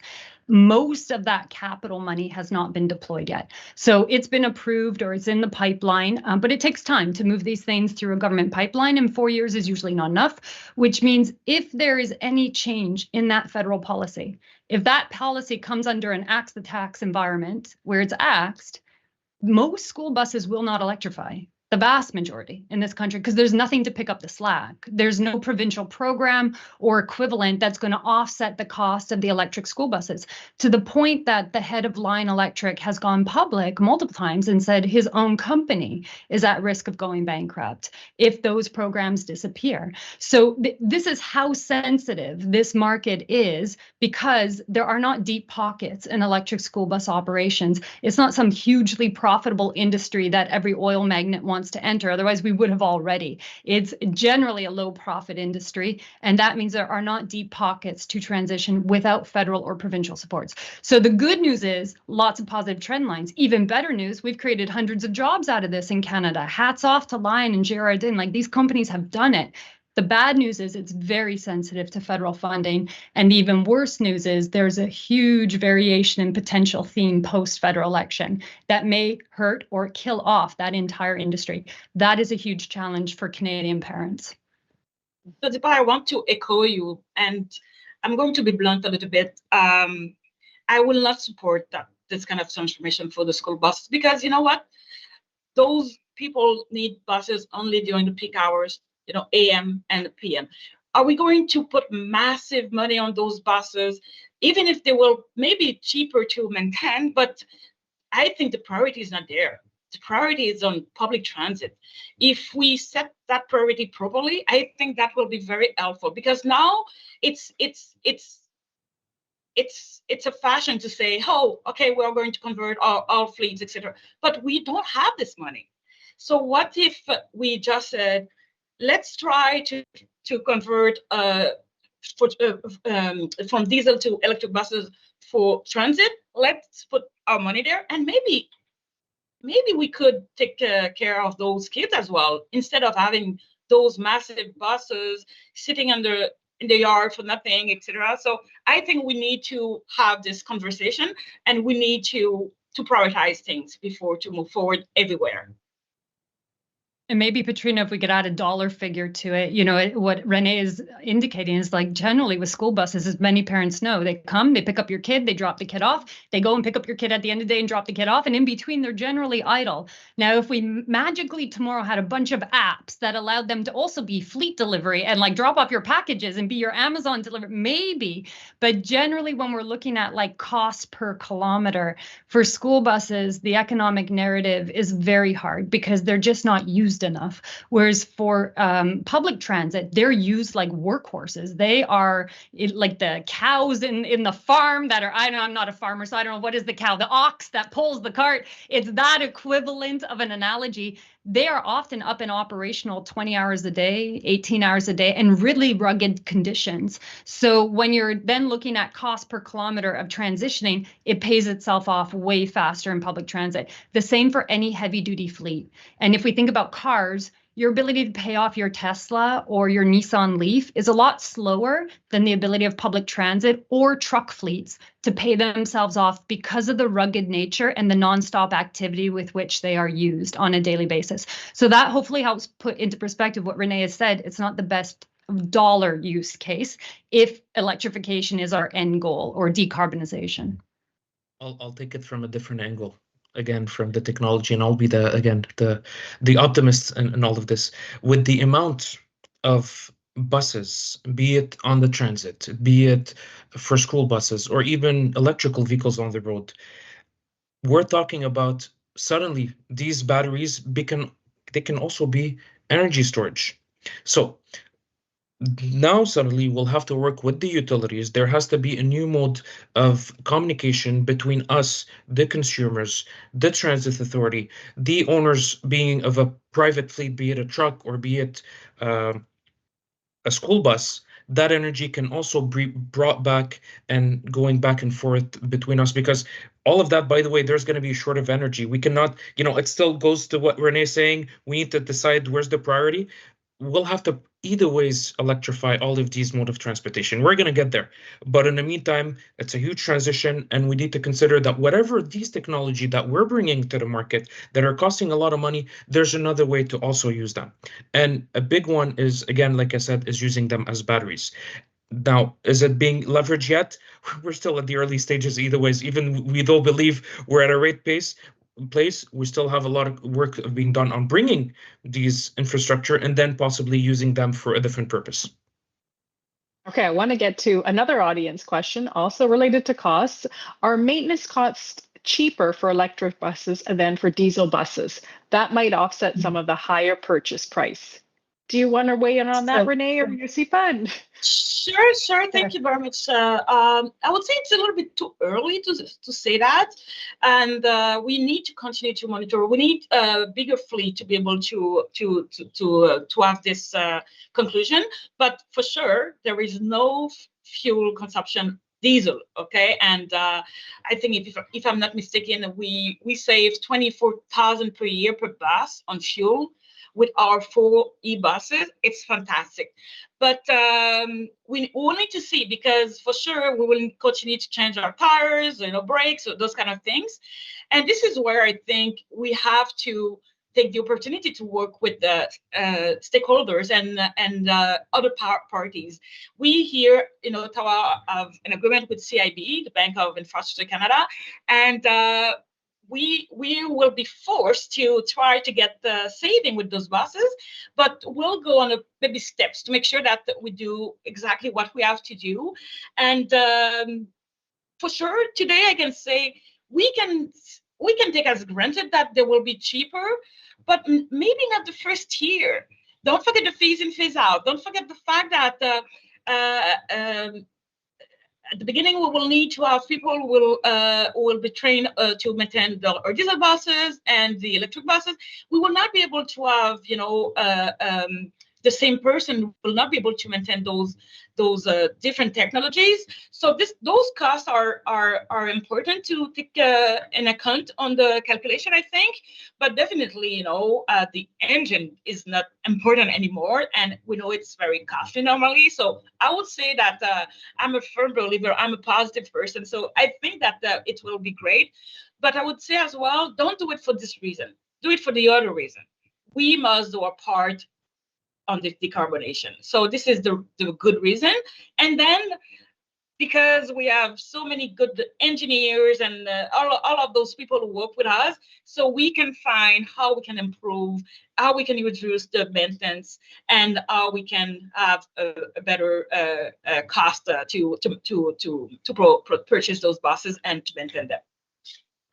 [SPEAKER 2] Most of that capital money has not been deployed yet. So it's been approved or it's in the pipeline, but it takes time to move these things through a government pipeline, and 4 years is usually not enough, which means if there is any change in that federal policy, if that policy comes under an axe the tax environment where it's axed, most school buses will not electrify. The vast majority in this country, because there's nothing to pick up the slack. There's no provincial program or equivalent that's going to offset the cost of the electric school buses, to the point that the head of Line Electric has gone public multiple times and said his own company is at risk of going bankrupt if those programs disappear. So this is how sensitive this market is, because there are not deep pockets in electric school bus operations. It's not some hugely profitable industry that every oil magnate wants to enter. Otherwise, we would have already. It's generally a low profit industry, and that means there are not deep pockets to transition without federal or provincial supports. So the good news is lots of positive trend lines. Even better news, we've created hundreds of jobs out of this in Canada. Hats off to Lion and Girardin. Like, these companies have done it. The bad news is it's very sensitive to federal funding. And the even worse news is there's a huge variation in potential theme post-federal election that may hurt or kill off that entire industry. That is a huge challenge for Canadian parents.
[SPEAKER 3] So, Deepa, I want to echo you, and I'm going to be blunt a little bit. I will not support this kind of transformation for the school buses, because you know what? Those people need buses only during the peak hours, AM and PM. Are we going to put massive money on those buses, even if they will maybe cheaper to maintain? But I think the priority is not there. The priority is on public transit. If we set that priority properly, I think that will be very helpful, because now it's a fashion to say, oh, okay, we're going to convert all fleets, etc. But we don't have this money. So what if we just said, let's try to convert from diesel to electric buses for transit. Let's put our money there, and maybe we could take care of those kids as well, instead of having those massive buses sitting in the yard for nothing, etc. So I think we need to have this conversation, and we need to prioritize things before to move forward everywhere.
[SPEAKER 2] And maybe, Petrina, if we could add a dollar figure to it, what Renee is indicating is like generally with school buses, as many parents know, they come, they pick up your kid, they drop the kid off, they go and pick up your kid at the end of the day and drop the kid off. And in between, they're generally idle. Now, if we magically tomorrow had a bunch of apps that allowed them to also be fleet delivery and like drop off your packages and be your Amazon delivery, maybe. But generally, when we're looking at like cost per kilometer for school buses, the economic narrative is very hard because they're just not used enough. Whereas for public transit, they're used like workhorses. They are like the cows in the farm that are, I'm not a farmer, so I don't know, what is the cow? The ox that pulls the cart. It's that equivalent of an analogy. They are often up and operational 20 hours a day, 18 hours a day, and really rugged conditions. So when you're then looking at cost per kilometer of transitioning, it pays itself off way faster in public transit. The same for any heavy duty fleet. And if we think about cars, your ability to pay off your Tesla or your Nissan Leaf is a lot slower than the ability of public transit or truck fleets to pay themselves off because of the rugged nature and the nonstop activity with which they are used on a daily basis. So that hopefully helps put into perspective what Renee has said. It's not the best dollar use case if electrification is our end goal or decarbonization.
[SPEAKER 4] I'll take it from a different angle. Again, from the technology, and I'll be the optimist in all of this. With the amount of buses, be it on the transit, be it for school buses, or even electrical vehicles on the road, we're talking about suddenly these batteries they can also be energy storage. So now suddenly we'll have to work with the utilities. There has to be a new mode of communication between us, the consumers, the transit authority, the owners being of a private fleet, be it a truck or be it a school bus. That energy can also be brought back and going back and forth between us, because all of that, by the way, there's going to be short of energy. We cannot, it still goes to what Renee's saying. We need to decide where's the priority. We'll have to either ways electrify all of these mode of transportation. We're going to get there. But in the meantime, it's a huge transition, and we need to consider that whatever these technology that we're bringing to the market that are costing a lot of money, there's another way to also use them. And a big one is, again, like I said, is using them as batteries. Now, is it being leveraged yet? We're still at the early stages either ways. Even we don't believe we're at a rate place, we still have a lot of work being done on bringing these infrastructure and then possibly using them for a different purpose.
[SPEAKER 1] Okay, I want to get to another audience question also related to costs. Are maintenance costs cheaper for electric buses than for diesel buses? That might offset some of the higher purchase price. Do you want to weigh in on that, Renee or Yousifah?
[SPEAKER 3] Sure. Thank you very much. I would say it's a little bit too early to say that, and we need to continue to monitor. We need a bigger fleet to be able to have this conclusion. But for sure, there is no fuel consumption diesel. Okay, and I think if I'm not mistaken, we save 24,000 per year per bus on fuel. With our 4 e-buses, it's fantastic. But we will need to see, because for sure we will continue to change our tires, brakes, those kind of things. And this is where I think we have to take the opportunity to work with the stakeholders and other parties. We here in Ottawa have an agreement with CIB, the Bank of Infrastructure Canada, and we will be forced to try to get the saving with those buses, but we'll go on a baby steps to make sure that we do exactly what we have to do. And for sure, today I can say we can take as granted that they will be cheaper, but maybe not the first year. Don't forget the phase in, phase out. Don't forget the fact that at the beginning, we will need to have people who will be trained to maintain our diesel buses and the electric buses. We will not be able to have, the same person will not be able to maintain those different technologies. So those costs are important to take in account on the calculation, I think. But definitely, the engine is not important anymore, and we know it's very costly normally. So I would say that I'm a firm believer. I'm a positive person, so I think that it will be great. But I would say as well, don't do it for this reason. Do it for the other reason. we must do our part on this decarbonation. So this is the good reason. And then because we have so many good engineers and all of those people who work with us, so we can find how we can improve, how we can reduce the maintenance, and how we can have a better cost to purchase those buses and to maintain them.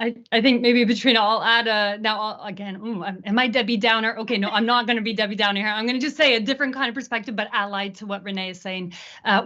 [SPEAKER 2] I think maybe Petrina, I'll add am I Debbie Downer? Okay, no, I'm not going to be Debbie Downer here. I'm going to just say a different kind of perspective, but allied to what Renee is saying,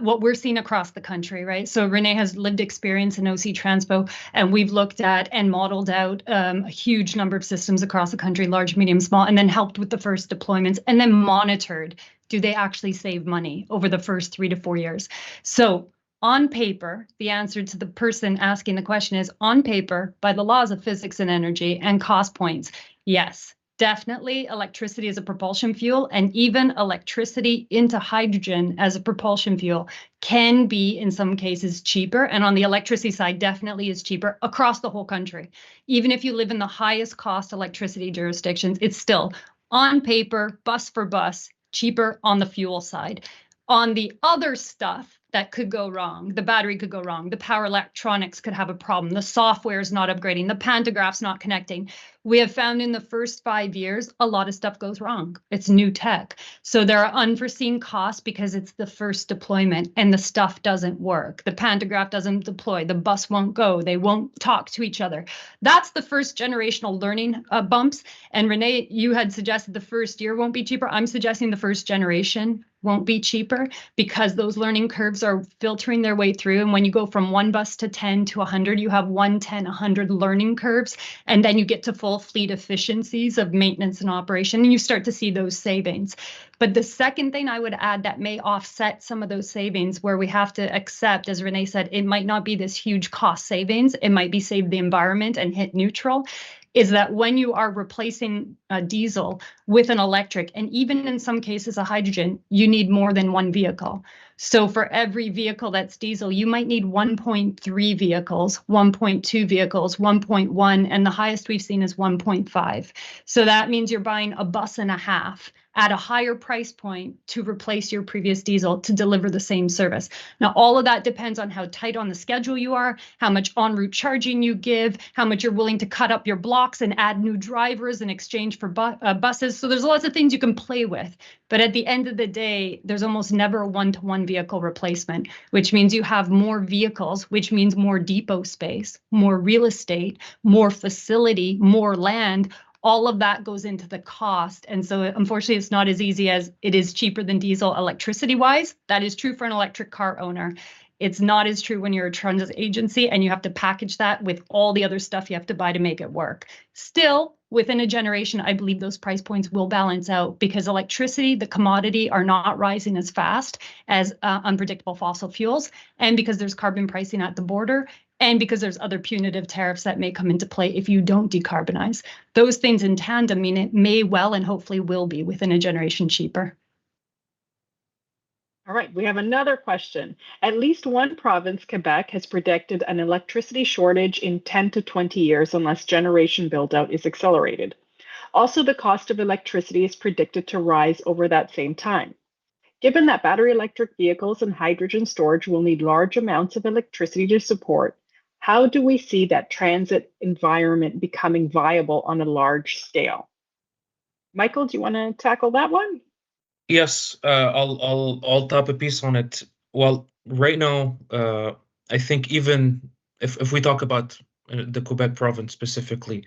[SPEAKER 2] what we're seeing across the country, right? So Renee has lived experience in OC Transpo, and we've looked at and modeled out a huge number of systems across the country, large, medium, small, and then helped with the first deployments and then monitored, do they actually save money over the first 3 to 4 years? So on paper, the answer to the person asking the question is, on paper, by the laws of physics and energy and cost points, yes, definitely electricity as a propulsion fuel, and even electricity into hydrogen as a propulsion fuel can be, in some cases, cheaper. And on the electricity side, definitely is cheaper across the whole country. Even if you live in the highest cost electricity jurisdictions, it's still, on paper, bus for bus, cheaper on the fuel side. On the other stuff that could go wrong, the battery could go wrong, the power electronics could have a problem, the software is not upgrading, the pantograph's not connecting. We have found in the first 5 years, a lot of stuff goes wrong. It's new tech. So there are unforeseen costs because it's the first deployment and the stuff doesn't work. The pantograph doesn't deploy, the bus won't go, they won't talk to each other. That's the first generational learning bumps. And Renee, you had suggested the first year won't be cheaper. I'm suggesting the first generation won't be cheaper because those learning curves are filtering their way through. And when you go from 1 bus to 10 to 100, you have 1, 10, 100 learning curves. And then you get to full fleet efficiencies of maintenance and operation, and you start to see those savings. But the second thing I would add that may offset some of those savings, where we have to accept, as Renee said, it might not be this huge cost savings. It might be save the environment and hit neutral, is that when you are replacing diesel with an electric, and even in some cases a hydrogen, you need more than one vehicle. So for every vehicle that's diesel, you might need 1.3 vehicles, 1.2 vehicles, 1.1, and the highest we've seen is 1.5. So that means you're buying a bus and a half at a higher price point to replace your previous diesel to deliver the same service. Now, all of that depends on how tight on the schedule you are, how much en route charging you give, how much you're willing to cut up your blocks and add new drivers in exchange for buses. So there's lots of things you can play with. But at the end of the day, there's almost never a one-to-one vehicle replacement, which means you have more vehicles, which means more depot space, more real estate, more facility, more land. All of that goes into the cost. And so unfortunately, it's not as easy as it is cheaper than diesel electricity wise. That is true for an electric car owner. It's not as true when you're a transit agency and you have to package that with all the other stuff you have to buy to make it work. Still, within a generation, I believe those price points will balance out because electricity, the commodity, are not rising as fast as unpredictable fossil fuels, and because there's carbon pricing at the border, and because there's other punitive tariffs that may come into play if you don't decarbonize. Those things in tandem mean it may well and hopefully will be within a generation cheaper.
[SPEAKER 1] All right, we have another question. At least one province, Quebec, has predicted an electricity shortage in 10 to 20 years unless generation build-out is accelerated. Also, the cost of electricity is predicted to rise over that same time. Given that battery electric vehicles and hydrogen storage will need large amounts of electricity to support, how do we see that transit environment becoming viable on a large scale? Michael, do you want to tackle that one?
[SPEAKER 4] Yes, I'll top a piece on it. Well, right now, I think even if we talk about the Quebec province specifically,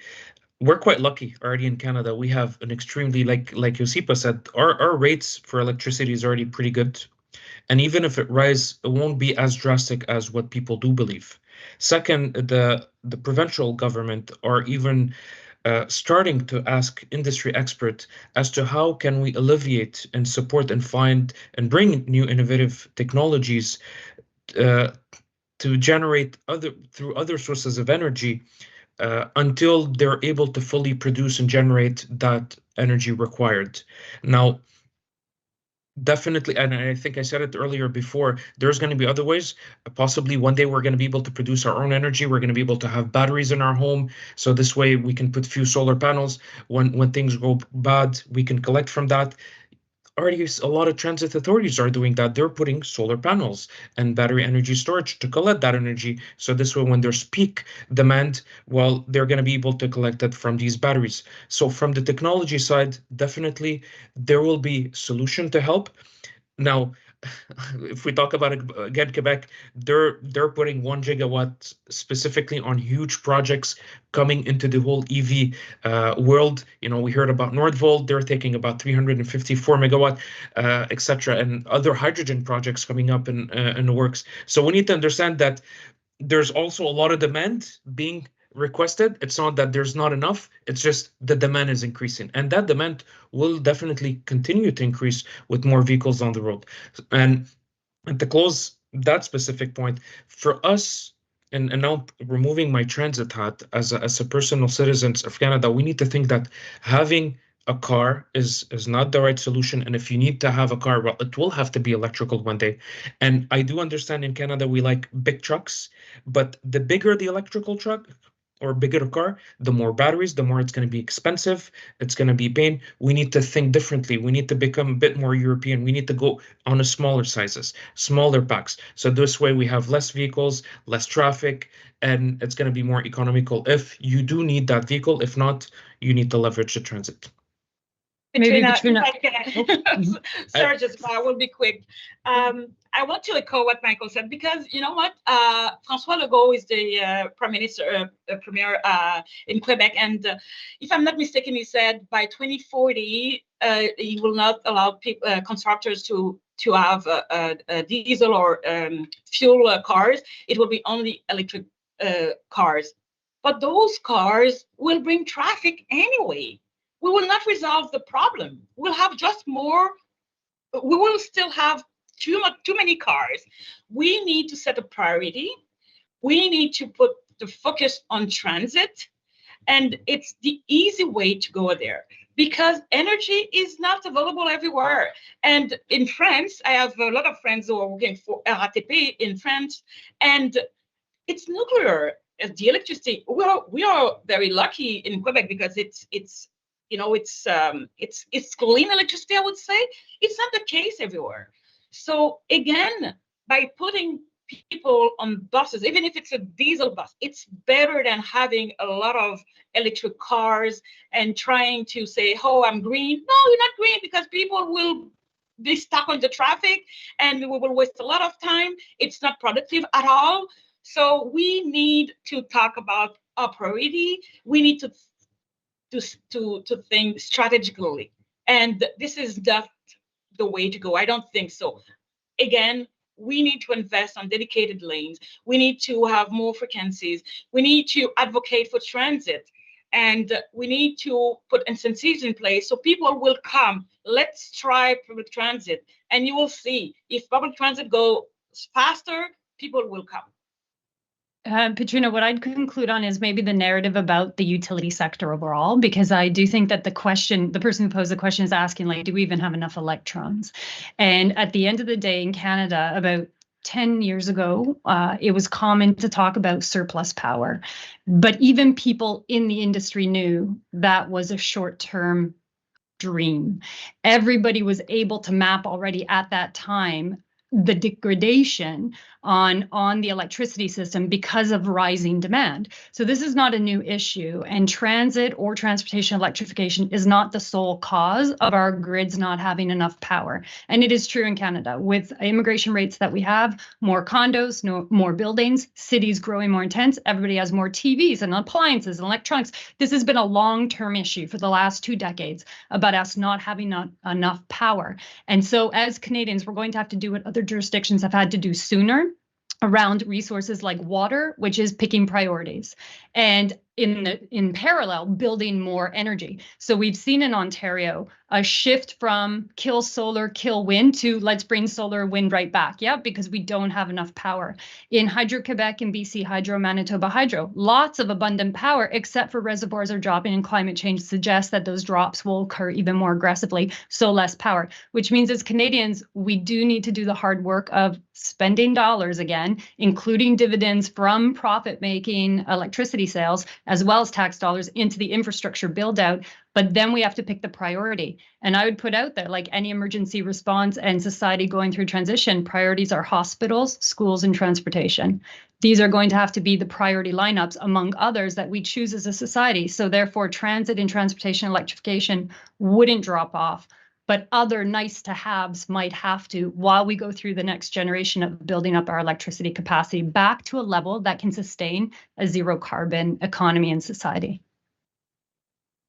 [SPEAKER 4] we're quite lucky already in Canada. We have an extremely, like Josipa said, our rates for electricity is already pretty good. And even if it rises, it won't be as drastic as what people do believe. Second, the provincial government are even starting to ask industry experts as to how can we alleviate and support and find and bring new innovative technologies to generate through other sources of energy until they're able to fully produce and generate that energy required. Now, Definitely, and I think I said it earlier before, there's going to be other ways. Possibly one day we're going to be able to produce our own energy. We're going to be able to have batteries in our home. So this way we can put few solar panels. When things go bad, we can collect from that. Already a lot of transit authorities are doing that. They're putting solar panels and battery energy storage to collect that energy. So this way, when there's peak demand, well, they're going to be able to collect it from these batteries. So from the technology side, definitely there will be solution to help. Now, if we talk about it again, Quebec, they're putting 1 gigawatt specifically on huge projects coming into the whole EV world. You know, we heard about Nordvolt; they're taking about 354 megawatt, etc., and other hydrogen projects coming up in the works. So we need to understand that there's also a lot of demand being requested. It's not that there's not enough, it's just the demand is increasing. And that demand will definitely continue to increase with more vehicles on the road. And to close that specific point, for us, and now removing my transit hat as a personal citizen of Canada, we need to think that having a car is not the right solution. And if you need to have a car, well, it will have to be electrical one day. And I do understand in Canada we like big trucks, but the bigger the electrical truck or bigger the car, the more batteries, the more it's going to be expensive. It's going to be pain. We need to think differently. We need to become a bit more European. We need to go on a smaller sizes, smaller packs. So this way we have less vehicles, less traffic, and it's going to be more economical if you do need that vehicle. If not, you need to leverage the transit.
[SPEAKER 2] Maybe
[SPEAKER 3] Petrina,
[SPEAKER 2] Petrina.
[SPEAKER 3] sorry, Jessica, I will be quick. I want to echo what Michael said, because you know what? François Legault is the prime minister, premier in Quebec, and if I'm not mistaken, he said by 2040 he will not allow people, constructors to have diesel or fuel cars. It will be only electric cars, but those cars will bring traffic anyway. We will not resolve the problem. We'll have just more. We will still have too many cars. We need to set a priority. We need to put the focus on transit, and it's the easy way to go there, because energy is not available everywhere. And in France, I have a lot of friends who are working for RATP in France, and it's nuclear. The electricity. We are very lucky in Quebec because it's clean electricity, I would say. It's not the case everywhere. So again, by putting people on buses, even if it's a diesel bus, it's better than having a lot of electric cars and trying to say, oh, I'm green. No, you're not green, because people will be stuck on the traffic and we will waste a lot of time. It's not productive at all. So we need to talk about our priority. We need to think strategically, and this is not the way to go. I don't think so. Again, we need to invest on dedicated lanes. We need to have more frequencies. We need to advocate for transit, and we need to put incentives in place so people will come. Let's try public transit, and you will see if public transit goes faster, people will come.
[SPEAKER 2] Petrina, what I'd conclude on is maybe the narrative about the utility sector overall, because I do think that the person who posed the question is asking, like, do we even have enough electrons? And at the end of the day, in Canada, about 10 years ago, it was common to talk about surplus power. But even people in the industry knew that was a short-term dream. Everybody was able to map already at that time the degradation on the electricity system because of rising demand. So this is not a new issue, and transit or transportation electrification is not the sole cause of our grids not having enough power. And it is true in Canada with immigration rates that we have, more condos, more buildings, cities growing more intense, everybody has more TVs and appliances and electronics. This has been a long-term issue for the last 2 decades about us not having enough power. And so as Canadians, we're going to have to do what other jurisdictions have had to do sooner around resources like water, which is picking priorities. And in parallel building more energy. So we've seen in Ontario a shift from kill solar, kill wind to let's bring solar wind right back. Yeah, because we don't have enough power. In Hydro-Quebec and BC Hydro, Manitoba Hydro, lots of abundant power, except for reservoirs are dropping and climate change suggests that those drops will occur even more aggressively, so less power, which means as Canadians, we do need to do the hard work of spending dollars again, including dividends from profit-making electricity sales, as well as tax dollars into the infrastructure build out. But then we have to pick the priority. And I would put out there, like any emergency response and society going through transition, priorities are hospitals, schools, and transportation. These are going to have to be the priority lineups among others that we choose as a society. So therefore, transit and transportation electrification wouldn't drop off, but other nice to haves might have to while we go through the next generation of building up our electricity capacity back to a level that can sustain a zero carbon economy and society.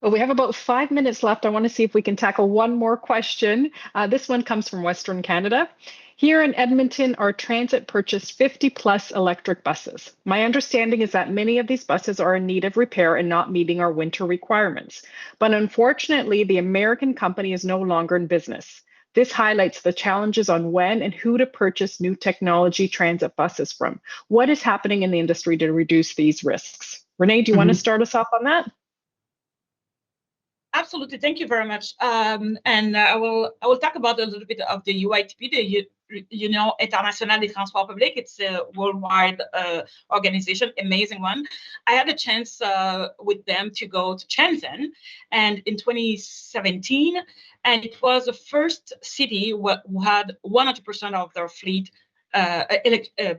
[SPEAKER 1] Well, we have about 5 minutes left. I want to see if we can tackle one more question. This one comes from Western Canada. Here in Edmonton, our transit purchased 50 plus electric buses. My understanding is that many of these buses are in need of repair and not meeting our winter requirements. But unfortunately, the American company is no longer in business. This highlights the challenges on when and who to purchase new technology transit buses from. What is happening in the industry to reduce these risks? Renee, do you want to start us off on that?
[SPEAKER 3] Absolutely, thank you very much. And I will talk about a little bit of the UITP, the Union Internationale des Transports Publics. It's a worldwide organization, amazing one. I had a chance with them to go to Shenzhen, and in 2017, and it was the first city who had 100% of their fleet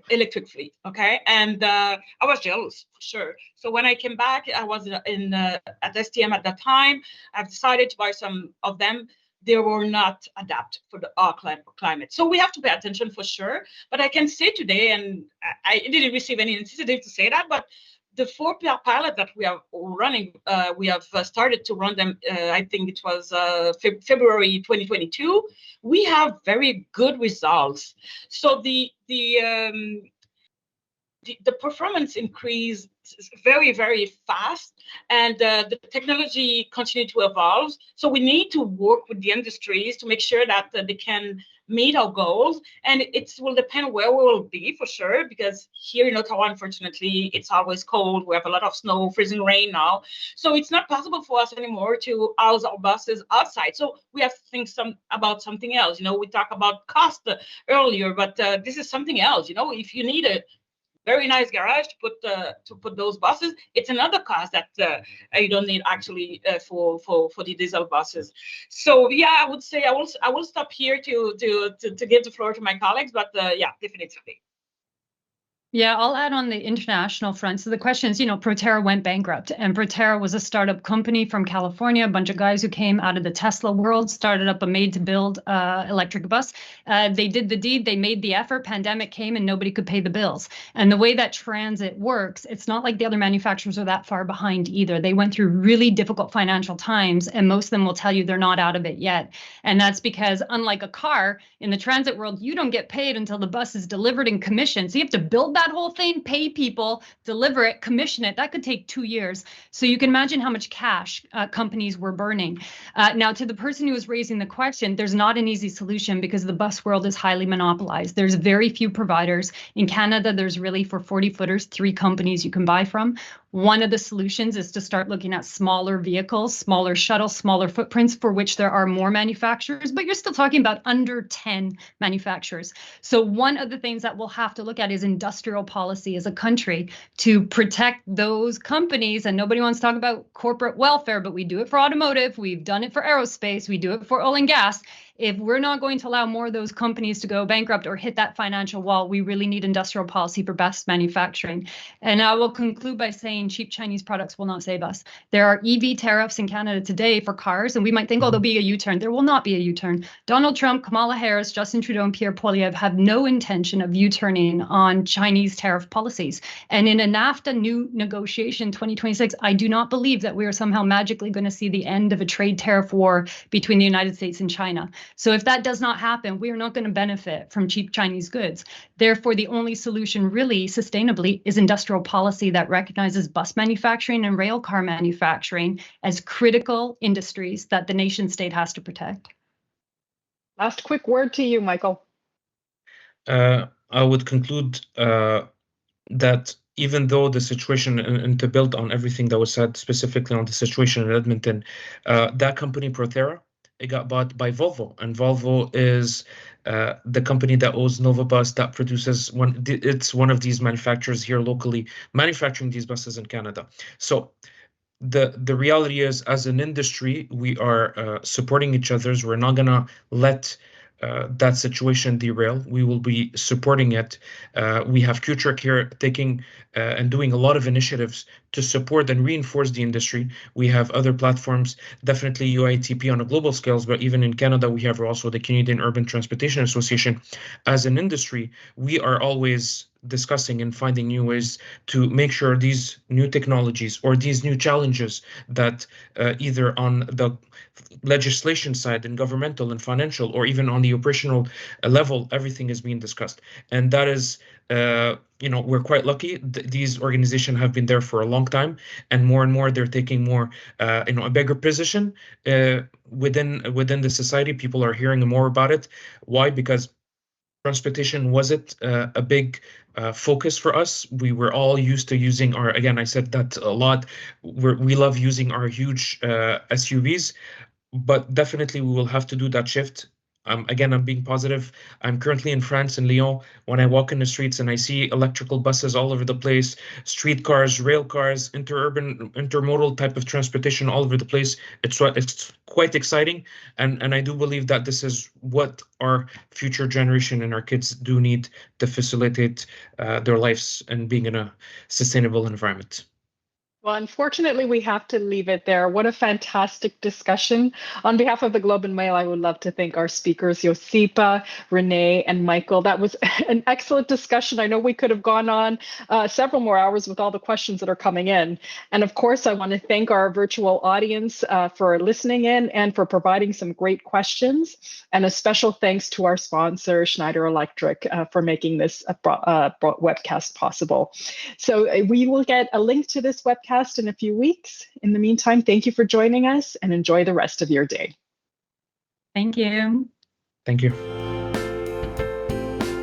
[SPEAKER 3] electric fleet. Okay, and I was jealous for sure. So when I came back, I was at STM at that time. I've decided to buy some of them. They were not adapted for our climate. So we have to pay attention for sure. But I can say today, and I didn't receive any incentive to say that, but the 4 pilot that we are running, we have started to run them. I think it was February 2022. We have very good results. So the performance increase is very, very fast, and the technology continue to evolve. So we need to work with the industries to make sure that they can meet our goals, and it will depend where we will be for sure, because here in Ottawa, unfortunately, it's always cold. We have a lot of snow, freezing rain now, so it's not possible for us anymore to house our buses outside. So we have to think about something else. You know, we talked about cost earlier, but this is something else. You know, if you need a very nice garage to put those buses, it's another cost that you don't need actually for the diesel buses. So yeah, I would say I will stop here to give the floor to my colleagues, but yeah, definitely.
[SPEAKER 2] Yeah, I'll add on the international front. So the question is, Proterra went bankrupt, and Proterra was a startup company from California, a bunch of guys who came out of the Tesla world, started up a made-to-build electric bus. They did the deed, they made the effort, pandemic came and nobody could pay the bills. And the way that transit works, it's not like the other manufacturers are that far behind either. They went through really difficult financial times, and most of them will tell you they're not out of it yet. And that's because unlike a car, in the transit world, you don't get paid until the bus is delivered and commissioned. So you have to build that whole thing, pay people, deliver it, commission it. That could take 2 years. So you can imagine how much cash companies were burning. Now, to the person who was raising the question, there's not an easy solution because the bus world is highly monopolized. There's very few providers. In Canada, there's really, for 40-footers, 3 companies you can buy from. One of the solutions is to start looking at smaller vehicles, smaller shuttles, smaller footprints, for which there are more manufacturers, but you're still talking about under 10 manufacturers. So one of the things that we'll have to look at is industrial policy as a country to protect those companies. And nobody wants to talk about corporate welfare, but we do it for automotive. We've done it for aerospace. We do it for oil and gas. If we're not going to allow more of those companies to go bankrupt or hit that financial wall, we really need industrial policy for best manufacturing. And I will conclude by saying cheap Chinese products will not save us. There are EV tariffs in Canada today for cars, and we might think, oh, there'll be a U-turn. There will not be a U-turn. Donald Trump, Kamala Harris, Justin Trudeau, and Pierre Poilievre have no intention of U-turning on Chinese tariff policies. And in a NAFTA new negotiation 2026, I do not believe that we are somehow magically going to see the end of a trade tariff war between the United States and China. So if that does not happen, we are not going to benefit from cheap Chinese goods. Therefore, the only solution really sustainably is industrial policy that recognizes bus manufacturing and rail car manufacturing as critical industries that the nation state has to protect.
[SPEAKER 1] Last quick word to you, Michael.
[SPEAKER 4] I would conclude that even though the situation, and to build on everything that was said specifically on the situation in Edmonton, that company, Prothera, it got bought by Volvo, and Volvo is the company that owns Novabus, that produces it's one of these manufacturers here locally manufacturing these buses in Canada. So the reality is, as an industry, we are supporting each other's. We're not gonna let that situation derail. We will be supporting it. We have Future Care taking and doing a lot of initiatives to support and reinforce the industry. We have other platforms, definitely UITP on a global scale, but even in Canada, we have also the Canadian Urban Transportation Association. As an industry, we are always discussing and finding new ways to make sure these new technologies or these new challenges that either on the legislation side and governmental and financial, or even on the operational level, everything is being discussed. And that is, we're quite lucky. These organizations have been there for a long time, and more they're taking more, a bigger position within the society. People are hearing more about it. Why? Because transportation wasn't a big focus for us. We were all used to using our, again, I said that a lot, we love using our huge SUVs, but definitely we will have to do that shift. Again, I'm being positive. I'm currently in France, in Lyon. When I walk in the streets and I see electrical buses all over the place, streetcars, rail cars, interurban, intermodal type of transportation all over the place, it's quite exciting. And I do believe that this is what our future generation and our kids do need to facilitate their lives and being in a sustainable environment.
[SPEAKER 1] Well, unfortunately, we have to leave it there. What a fantastic discussion. On behalf of the Globe and Mail, I would love to thank our speakers, Josipa, Renee, and Michael. That was an excellent discussion. I know we could have gone on several more hours with all the questions that are coming in. And of course, I want to thank our virtual audience for listening in and for providing some great questions. And a special thanks to our sponsor, Schneider Electric, for making this webcast possible. So we will get a link to this webcast in a few weeks. In the meantime, thank you for joining us and enjoy the rest of your day.
[SPEAKER 2] Thank you.
[SPEAKER 4] Thank you.